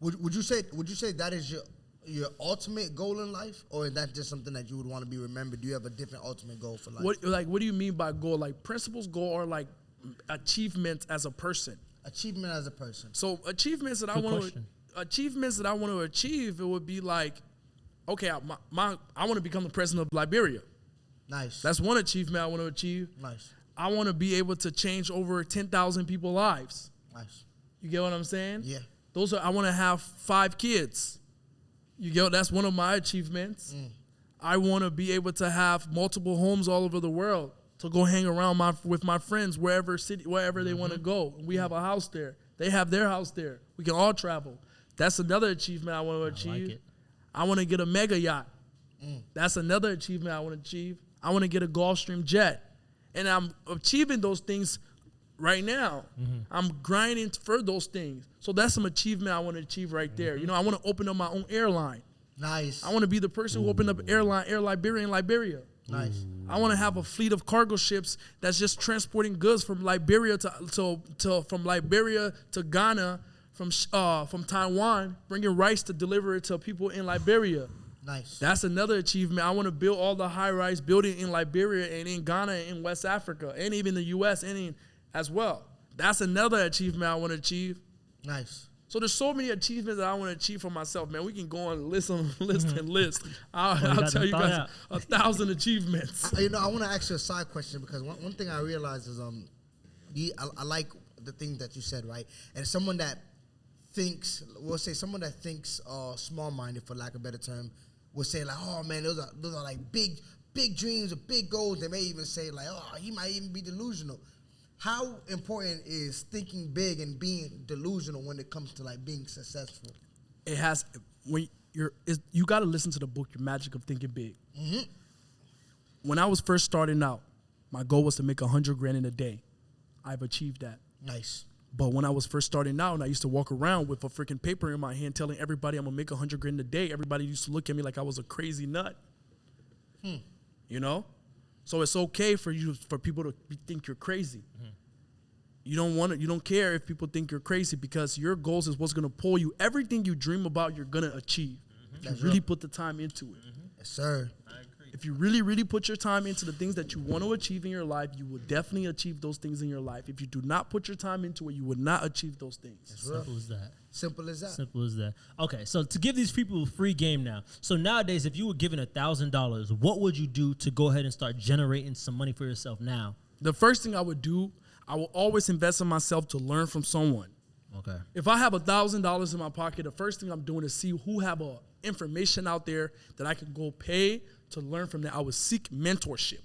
Would you say that is your ultimate goal in life, or is that just something that you would want to be remembered? Do you have a different ultimate goal for life? What do you mean by goal? Like principles, goal, or like achievements as a person? Achievement as a person. So achievements that I want to achieve, it would be like, okay, I want to become the president of Liberia. Nice. That's one achievement I want to achieve. Nice. I want to be able to change over 10,000 people's lives. Nice. You get what I'm saying? Yeah. I want to have 5 kids. You get, that's one of my achievements. I want to be able to have multiple homes all over the world to go hang around with my friends wherever they want to go. We have a house there. They have their house there. We can all travel. That's another achievement I want to achieve. like it. I want to get a mega yacht. That's another achievement I want to achieve. I want to get a Gulfstream jet. And I'm achieving those things right now. I'm grinding for those things. So that's some achievement I want to achieve right there. You know, I want to open up my own airline. Nice. I want to be the person who opened up Air Liberia in Liberia. Nice. I want to have a fleet of cargo ships that's just transporting goods from Liberia from Liberia to Ghana, from Taiwan, bringing rice to deliver it to people in Liberia. Nice. That's another achievement. I want to build all the high-rise building in Liberia and in Ghana and in West Africa and even the U.S. and as well. That's another achievement I want to achieve. Nice. So there's so many achievements that I want to achieve for myself, man. We can go on list and list. I'll tell you guys 1,000 achievements. I want to ask you a side question because one thing I realized is I like the thing that you said, right? And someone that thinks, small-minded, for lack of a better term, will say like, oh man, those are like big dreams or big goals. They may even say like, oh, he might even be delusional. How important is thinking big and being delusional when it comes to like being successful? It has you got to listen to the book, Your Magic of Thinking Big. When I was first starting out, my goal was to make 100 grand in a day. I've achieved that. Nice. But when I was first starting out, and I used to walk around with a freaking paper in my hand telling everybody I'm gonna make 100 grand a day, everybody used to look at me like I was a crazy nut. You know? So it's okay for people to think you're crazy. You don't care if people think you're crazy because your goals is what's gonna pull you. Everything you dream about, you're gonna achieve. If you really put the time into it. Yes, sir. I agree. If you really, really put your time into the things that you want to achieve in your life, you will definitely achieve those things in your life. If you do not put your time into it, you will not achieve those things. Simple as that. Simple as that. Simple as that. Okay, so to give these people a free game now. So nowadays, if you were given $1,000, what would you do to go ahead and start generating some money for yourself now? The first thing I would do, I will always invest in myself to learn from someone. Okay. If I have $1,000 in my pocket, the first thing I'm doing is see who have information out there that I can go pay to learn from that. I would seek mentorship.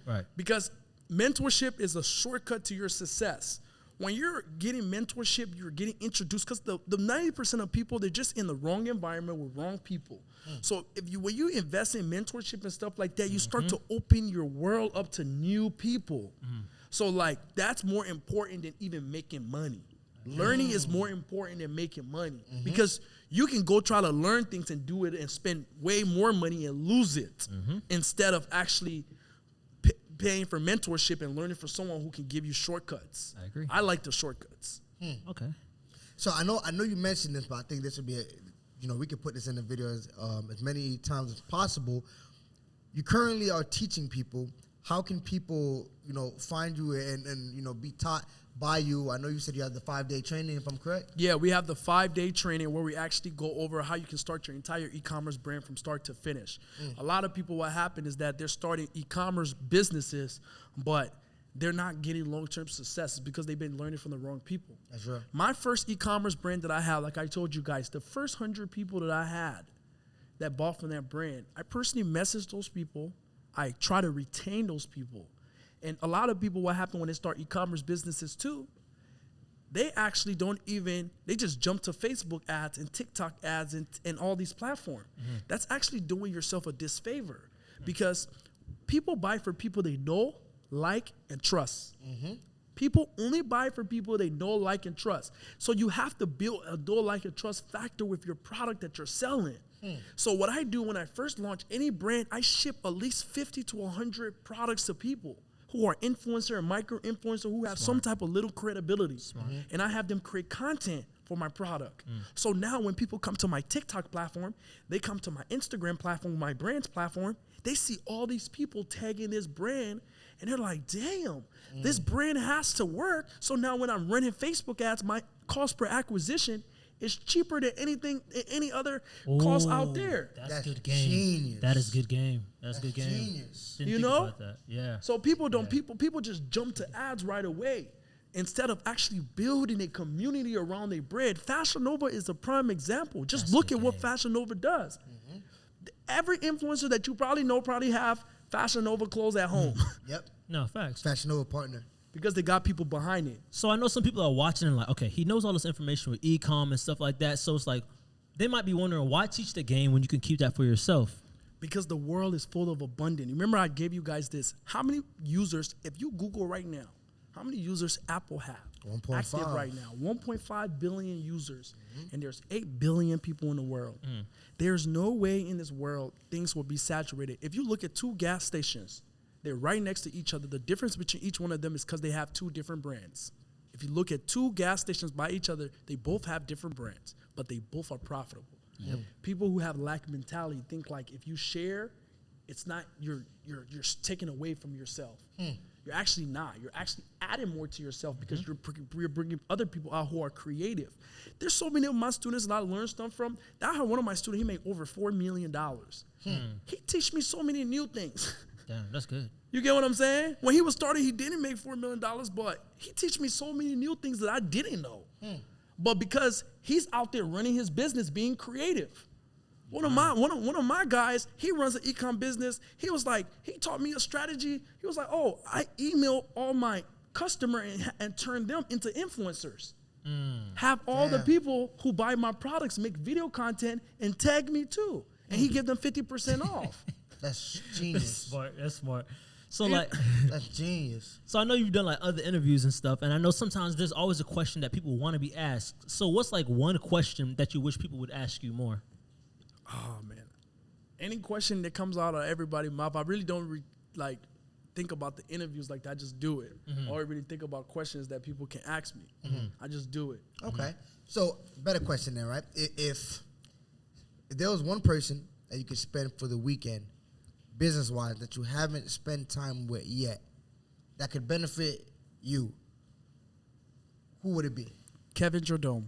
Right. Because mentorship is a shortcut to your success. When you're getting mentorship, you're getting introduced because the 90% of people, they're just in the wrong environment with wrong people. So when you invest in mentorship and stuff like that, you start to open your world up to new people. So like that's more important than even making money. Learning is more important than making money because you can go try to learn things and do it and spend way more money and lose it instead of actually paying for mentorship and learning from someone who can give you shortcuts. I agree. I like the shortcuts. Okay. So I know you mentioned this, but I think this would be we could put this in the video as many times as possible. You currently are teaching people how can people, find you and be taught by you? I know you said you have the 5-day training, if I'm correct. Yeah, we have the 5-day training where we actually go over how you can start your entire e-commerce brand from start to finish. A lot of people, what happened is that they're starting e-commerce businesses, but they're not getting long-term success because they've been learning from the wrong people. That's right. My first e-commerce brand that I had, like I told you guys, the first 100 people that I had that bought from that brand, I personally messaged those people. I try to retain those people. And a lot of people, what happened when they start e-commerce businesses too, they actually they just jump to Facebook ads and TikTok ads and all these platforms. That's actually doing yourself a disfavor because people buy for people they know, like, and trust. People only buy for people they know, like, and trust. So you have to build a know, like, and trust factor with your product that you're selling. So what I do when I first launch any brand, I ship at least 50 to 100 products to people who are influencer and micro-influencer who have some type of little credibility. And I have them create content for my product. So now when people come to my TikTok platform, they come to my Instagram platform, my brand's platform, they see all these people tagging this brand, and they're like, damn, this brand has to work. So now when I'm running Facebook ads, my cost per acquisition is cheaper than any other cost out there. That's good game. Genius. That is good game. That's good game. Genius. Didn't You think know? about that. Yeah. So people just jump to ads right away instead of actually building a community around their brand. Fashion Nova is a prime example. Just look at what Fashion Nova does. Every influencer that you probably know probably have Fashion Nova clothes at home Yep. No, facts. Fashion Nova partner. because they got people behind it. So I know some people are watching and like, okay, he knows all this information with e-com and stuff like that. So it's like, they might be wondering, why teach the game when you can keep that for yourself? Because the world is full of abundance. Remember I gave you guys this. How many users, if you Google right now, how many users Apple have 1.5. active right now? 1.5 billion users. And there's 8 billion people in the world. There's no way in this world things will be saturated. If you look at two gas stations, they're right next to each other. The difference between each one of them is because they have two different brands. If you look at two gas stations by each other, they both have different brands, but they both are profitable. People who have lack mentality think like if you share, it's not you're taking away from yourself. You're actually not. You're actually adding more to yourself because you're bringing other people out who are creative. There's so many of my students that I learned stuff from. I had one of my students, he made over $4 million. He teach me so many new things. Damn, that's good. You get what I'm saying? When he was starting, he didn't make $4 million, but he teach me so many new things that I didn't know. But because he's out there running his business, being creative. One of my guys, he runs an e-com business. He was like, he taught me a strategy. He was like, oh, I email all my customer and turn them into influencers. Have all the people who buy my products make video content and tag me too. And he give them 50% off. That's genius. Smart. That's smart. So like, That's genius. so I know you've done like other interviews and stuff, and I know sometimes there's always a question that people want to be asked. So what's like one question that you wish people would ask you more? Oh man, any question that comes out of everybody's mouth, I really don't think about the interviews like that. I just do it. Or really think about questions that people can ask me. I just do it. Okay. So, better question then, right? If there was one person that you could spend for the weekend, business-wise, that you haven't spent time with yet, that could benefit you, who would it be? Kevin Jordome.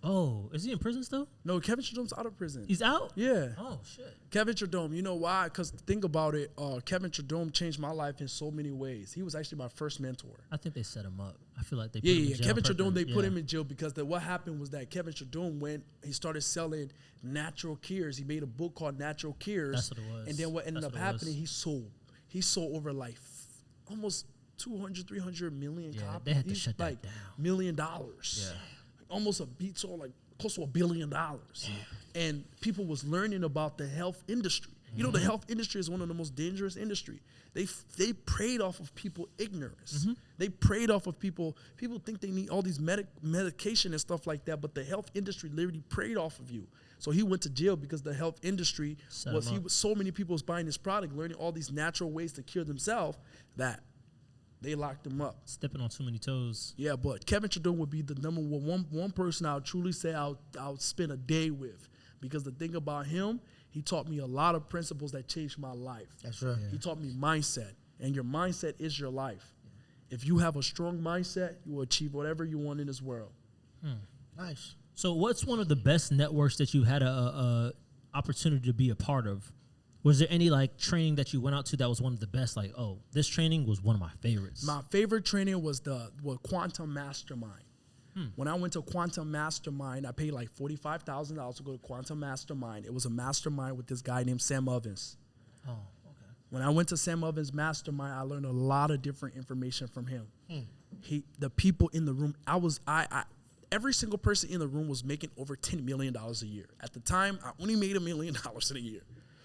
Oh, is he in prison still? No, Kevin Jordome's out of prison. He's out? Yeah. Oh, shit. Kevin Jordome, you know why? Because think about it, Kevin Jordome changed my life in so many ways. He was actually my first mentor. I think they set him up. I feel like they put him in jail. Kevin for Jordome, they that. put him in jail because what happened was that Kevin Jordome, he started selling natural cures. He made a book called Natural Cures. That's what it was. And then what ended That's up what it was. happening, he sold over like almost 200, 300 million Yeah, copies. they had to He's shut that like down. $1 million. Yeah. Almost a beat sold like close to $1 billion. And people was learning about the health industry. You know, the health industry is one of the most dangerous industry. They preyed off of people ignorance. They preyed off of people think they need all these medication and stuff like that, but the health industry literally preyed off of you. So he went to jail because the health industry so many people was buying this product, learning all these natural ways to cure themselves that they locked him up. Stepping on too many toes. Yeah, but Kevin Jordome would be the number one person I would truly say I would spend a day with, because the thing about him, he taught me a lot of principles that changed my life. That's right. He taught me mindset. And your mindset is your life. If you have a strong mindset, you will achieve whatever you want in this world. Nice. So what's one of the best networks that you had a opportunity to be a part of? Was there any like training that you went out to that was one of the best? Like, oh, this training was one of my favorites. My favorite training was the Quantum Mastermind. When I went to Quantum Mastermind, I paid like $45,000 to go to Quantum Mastermind. It was a mastermind with this guy named Sam Ovens. Oh, okay. When I went to Sam Ovens' mastermind, I learned a lot of different information from him. The people in the room, every single person in the room was making over $10 million a year. At the time, I only made $1 million in a year.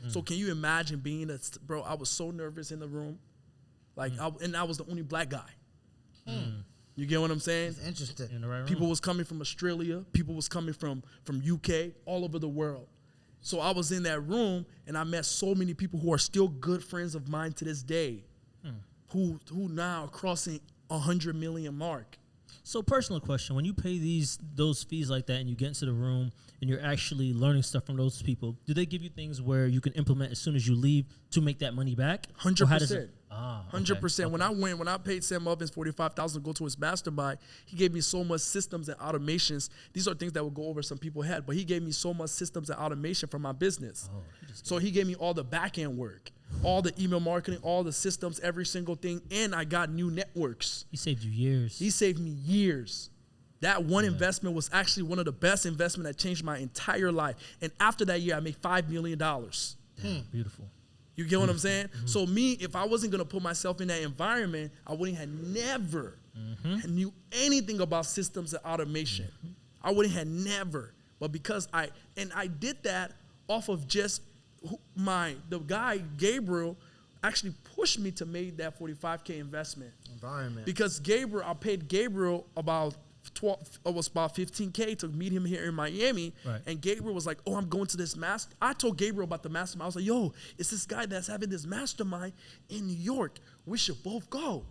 So can you imagine being bro, I was so nervous in the room. Like, and I was the only black guy. You get what I'm saying? It's interesting. In the right room. People was coming from Australia. People was coming from UK, all over the world. So I was in that room, and I met so many people who are still good friends of mine to this day, who now are crossing 100 million mark. So personal question, when you pay those fees like that and you get into the room and you're actually learning stuff from those people, do they give you things where you can implement as soon as you leave to make that money back? 100%. 100%. Okay. When I paid Sam Ovens $45,000 to go to his mastermind, he gave me so much systems and automations. These are things that will go over some people's head, but he gave me so much systems and automation for my business. So he gave me all the back end work, all the email marketing, all the systems, every single thing, and I got new networks. He saved you years. He saved me years. That one investment was actually one of the best investments that changed my entire life. And after that year, I made $5 million. Damn, beautiful. You get what I'm saying? So me, if I wasn't going to put myself in that environment, I wouldn't have never knew anything about systems and automation. I wouldn't have never. But because I did that off of just the guy, Gabriel, actually pushed me to make that $45K investment. Environment. Because I paid Gabriel about $15K to meet him here in Miami. Right. And Gabriel was like, oh, I'm going to this master. I told Gabriel about the mastermind. I was like, yo, it's this guy that's having this mastermind in New York. We should both go.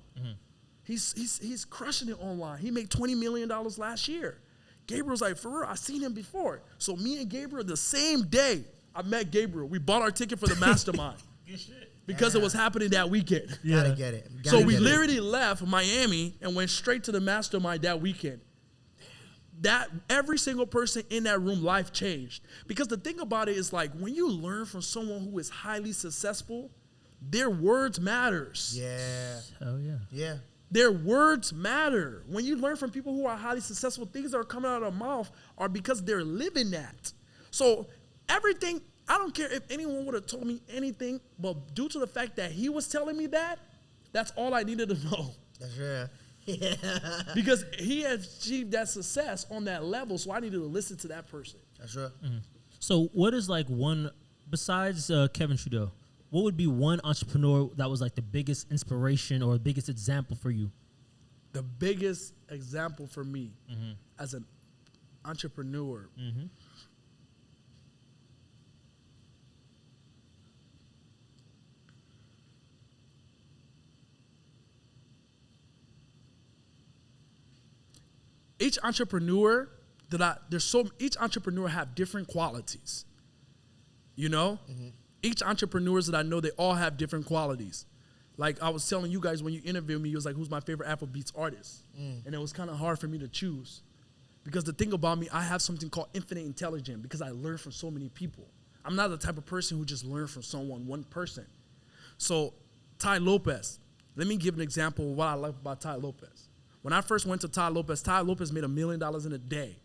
He's crushing it online. He made $20 million last year. Gabriel's like, for real, I seen him before. So me and Gabriel, the same day I met Gabriel, we bought our ticket for the mastermind. Good shit. Because it was happening that weekend. Gotta get it. So we literally left Miami and went straight to the mastermind that weekend. That every single person in that room, life changed. Because the thing about it is, like, when you learn from someone who is highly successful, their words matters. Yeah. Oh yeah. Yeah. Their words matter. When you learn from people who are highly successful, things that are coming out of their mouth are because they're living that. So everything, I don't care if anyone would have told me anything, but due to the fact that he was telling me that, that's all I needed to know. That's real. Because he had achieved that success on that level, so I needed to listen to that person. That's real. So what is like one, besides Kevin Trudeau, what would be one entrepreneur that was like the biggest inspiration or biggest example for you? The biggest example for me as an entrepreneur. Each entrepreneur each entrepreneur have different qualities. You know? Each entrepreneurs that I know, they all have different qualities. Like I was telling you guys when you interviewed me, you was like, who's my favorite Afrobeats artist? And it was kind of hard for me to choose. Because the thing about me, I have something called infinite intelligence because I learn from so many people. I'm not the type of person who just learns from one person. So Ty Lopez, let me give an example of what I like about Ty Lopez. When I first went to Ty Lopez made $1 million in a day.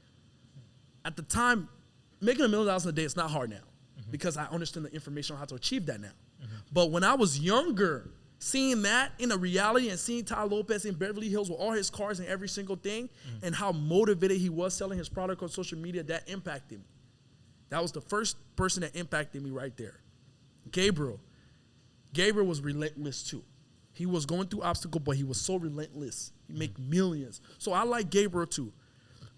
At the time, making $1 million in a day is not hard now because I understand the information on how to achieve that now. But when I was younger, seeing that in a reality and seeing Ty Lopez in Beverly Hills with all his cars and every single thing and how motivated he was selling his product on social media, that impacted me. That was the first person that impacted me right there. Gabriel was relentless too. He was going through obstacles, but he was so relentless. He make millions. So I like Gabriel too.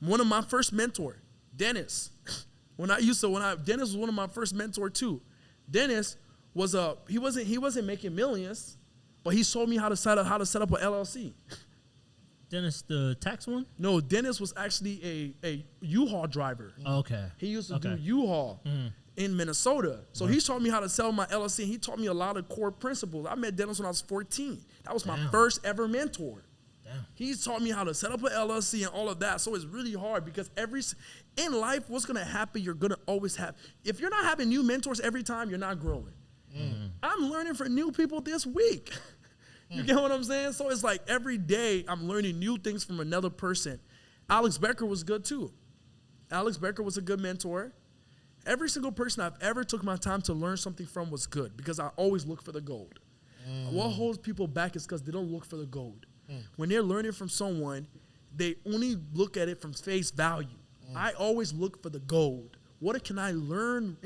One of my first mentor, Dennis. Dennis was one of my first mentor too. Dennis was he wasn't making millions, but he showed me how to set up an LLC. Dennis, the tax one? No, Dennis was actually a U-Haul driver. Okay. He used to do U-Haul. in Minnesota. So he taught me how to sell my LLC, and he taught me a lot of core principles. I met Dennis when I was 14. That was my first ever mentor. He taught me how to set up an LLC and all of that. So it's really hard because in life, what's going to happen, you're going to always have. If you're not having new mentors every time, you're not growing. I'm learning from new people this week. You get what I'm saying? So it's like every day I'm learning new things from another person. Alex Becker was good too. Alex Becker was a good mentor. Every single person I've ever took my time to learn something from was good because I always look for the gold. What holds people back is because they don't look for the gold. When they're learning from someone, they only look at it from face value. I always look for the gold. What can I learn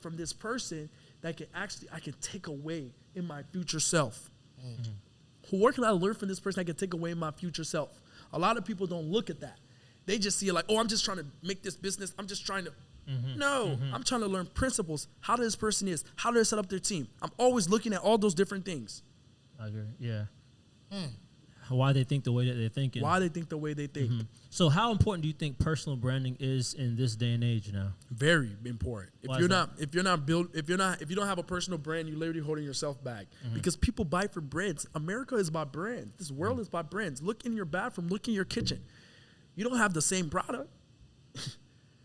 from this person that I can take away in my future self? What can I learn from this person I can take away in my future self? A lot of people don't look at that. They just see it like, oh, I'm just trying to make this business. I'm just trying to. No, I'm trying to learn principles. How this person is. How do they set up their team? I'm always looking at all those different things. I agree. Yeah. Why they think the way that they're thinking. Why they think the way they think. So how important do you think personal branding is in this day and age now? Very important. If you don't have a personal brand, you're literally holding yourself back. Because people buy for brands. America is about brands. This world is about brands. Look in your bathroom, look in your kitchen. You don't have the same product.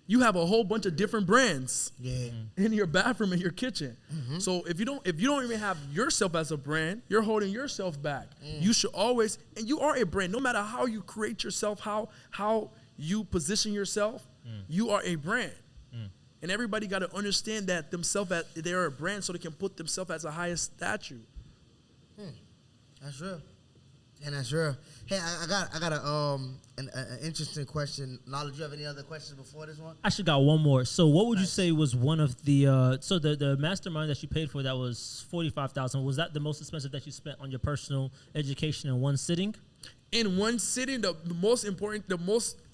You have a whole bunch of different brands in your bathroom and your kitchen. So if you don't even have yourself as a brand, you're holding yourself back. You should always, and you are a brand. No matter how you create yourself, how you position yourself, you are a brand. And everybody got to understand that themselves, they are a brand, so they can put themselves as a highest statue. That's real. And that's real. Hey, I got an interesting question. Knowledge, you have any other questions before this one? I actually got one more. So what would you say was one of the the mastermind that you paid for that was $45,000? Was that the most expensive that you spent on your personal education in one sitting? In one sitting, the most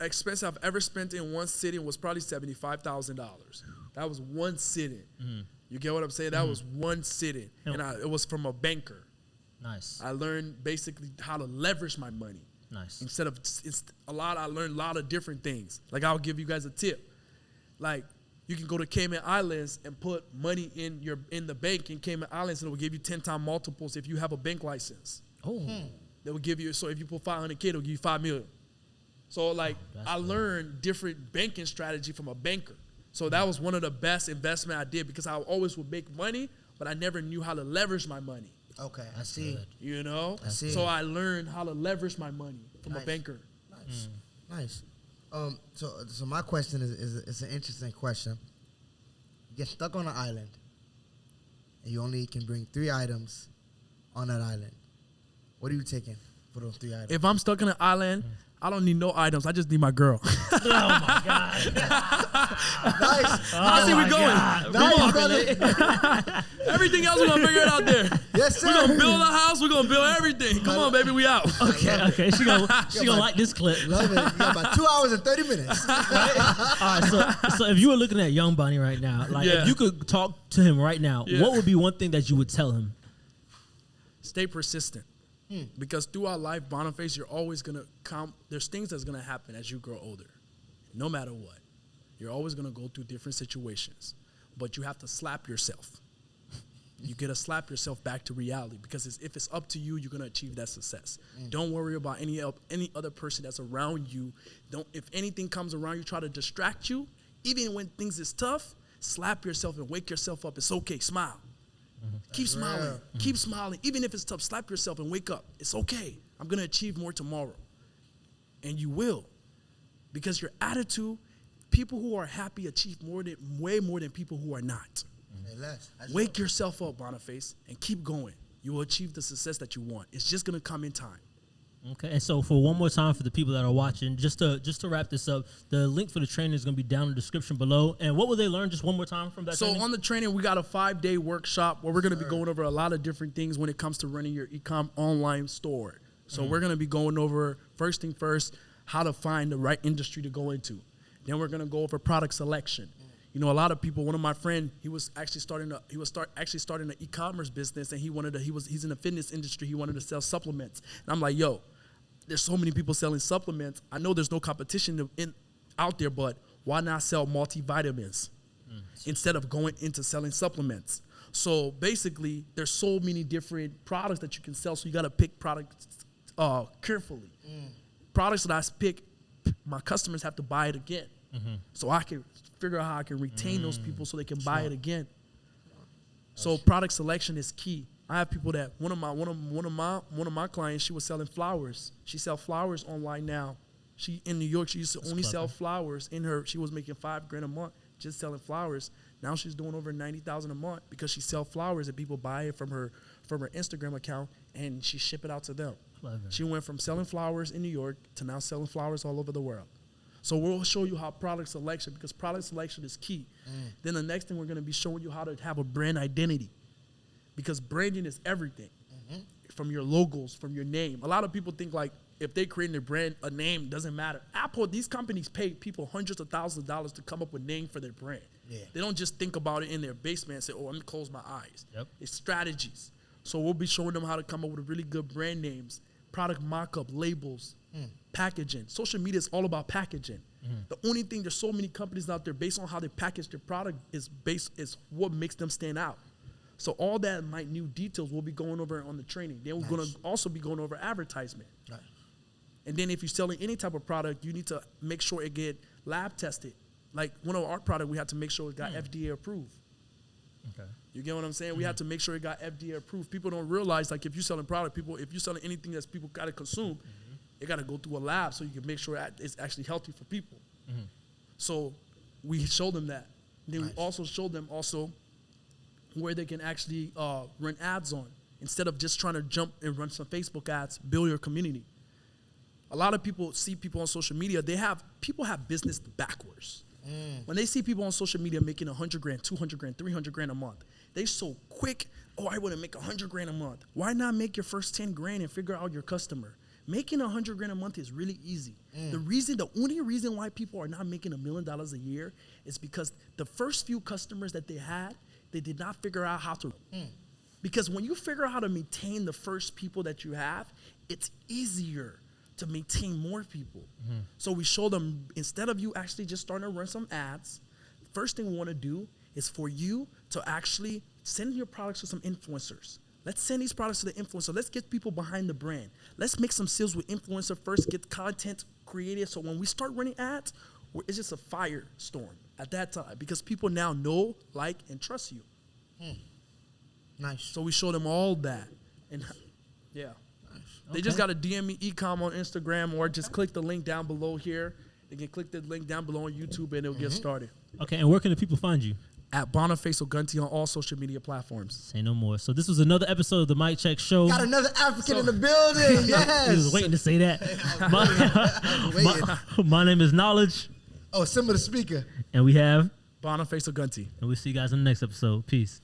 expensive I've ever spent in one sitting was probably $75,000. That was one sitting. You get what I'm saying? That was one sitting, and it was from a banker. Nice. I learned basically how to leverage my money. Nice. I learned a lot of different things. Like, I'll give you guys a tip. Like, you can go to Cayman Islands and put money in the bank in Cayman Islands, and it will give you 10-time multiples if you have a bank license. They will give you, so if you put $500K, it'll give you $5 million. So, like, I learned different banking strategy from a banker. So that was one of the best investment I did because I always would make money, but I never knew how to leverage my money. Okay, I see. Good. You know? I see. So I learned how to leverage my money from a banker. Nice. So my question is an interesting question. You get stuck on an island, and you only can bring 3 items on that island. What are you taking for those 3 items? If I'm stuck on an island, I don't need no items. I just need my girl. Oh, my God. Nice. I see we going. Nice, brother. Everything else, we're going to figure it out there. Yes, sir. We're going to build a house. We're going to build everything. Come on, baby. We out. Okay. She gonna like this clip. Love it. You got about 2 hours and 30 minutes. Right? All right, so if you were looking at Young Bonnie right now, like if you could talk to him right now, what would be one thing that you would tell him? Stay persistent. Because throughout life, BONIFACE, you're always going to come. There's things that's going to happen as you grow older. No matter what. You're always going to go through different situations. But you have to slap yourself. You got to slap yourself back to reality. Because if it's up to you, you're going to achieve that success. Don't worry about any other person that's around you. If anything comes around you, try to distract you. Even when things is tough, slap yourself and wake yourself up. It's okay. Smile. Keep smiling. Keep smiling. Even if it's tough, slap yourself and wake up. It's okay. I'm going to achieve more tomorrow. And you will. Because your attitude, people who are happy achieve way more than people who are not. Wake yourself up, BONIFACE, and keep going. You will achieve the success that you want. It's just going to come in time. Okay, and so for one more time for the people that are watching, just to wrap this up, the link for the training is going to be down in the description below. And what will they learn just one more time from that training? So on the training, we got a 5-day workshop where we're going to be going over a lot of different things when it comes to running your e-com online store. So we're going to be going over, first thing first, how to find the right industry to go into. Then we're going to go over product selection. You know, a lot of people, one of my friends, he was actually starting an e-commerce business, and he's in the fitness industry. He wanted to sell supplements. And I'm like, yo, there's so many people selling supplements. I know there's no competition out there, but why not sell multivitamins? instead of going into selling supplements. So basically, there's so many different products that you can sell, so you got to pick products carefully. Products that I pick, my customers have to buy it again. So I can figure out how I can retain those people so they can buy it again. So product selection is key. I have people that one of my clients, she was selling flowers. She sells flowers online now. She in New York, she used to only sell flowers. She was making $5,000 a month just selling flowers. Now she's doing over $90,000 a month because she sells flowers and people buy it from her Instagram account and she ship it out to them. Clever. She went from selling flowers in New York to now selling flowers all over the world. So we'll show you how product selection, because product selection is key. Then the next thing we're going to be showing you how to have a brand identity, because branding is everything. From your logos, from your name. A lot of people think like if they create a brand, a name doesn't matter. Apple, these companies pay people hundreds of thousands of dollars to come up with a name for their brand. They don't just think about it in their basement and say, oh, I'm going to close my eyes. It's strategies. So we'll be showing them how to come up with really good brand names, product mock-up, labels, packaging. Social media is all about packaging. The only thing, there's so many companies out there based on how they package their product is what makes them stand out. So all that minute details we'll be going over on the training. Then we're going to also be going over advertisement. And then if you're selling any type of product, you need to make sure it get lab tested. Like one of our products, we had to make sure it got FDA approved. You get what I'm saying? We had to make sure it got FDA approved. People don't realize, like if you're selling product, if you're selling anything that people got to consume, it got to go through a lab so you can make sure it's actually healthy for people. So we showed them that. Then we also showed them where they can actually run ads on. Instead of just trying to jump and run some Facebook ads, build your community. A lot of people see people on social media, people have business backwards. When they see people on social media making $100,000, $200,000, $300,000 a month, they so quick, oh, I want to make $100,000 a month. Why not make your first $10,000 and figure out your customer? Making $100,000 a month is really easy. The only reason why people are not making $1 million a year is because the first few customers that they had, they did not figure out how to. Because when you figure out how to maintain the first people that you have, it's easier to maintain more people. So we show them, instead of you actually just starting to run some ads, first thing we want to do is for you to actually send your products to some influencers. Let's send these products to the influencer. Let's get people behind the brand. Let's make some sales with influencer first, get content created. So when we start running ads, it's just a firestorm at that time because people now know, like, and trust you. Nice. So we show them all that. And they just got to DM me ecom on Instagram or just click the link down below here. They can click the link down below on YouTube and it'll get started. Okay, and where can the people find you? At BONIFACE OGUNTI on all social media platforms. Say no more. So this was another episode of the Mic Check Show. Got another African in the building. Yes. He was waiting to say that. My name is Knowledge. Oh, SimbaTheSpeaker. And we have BONIFACE OGUNTI. And we'll see you guys in the next episode. Peace.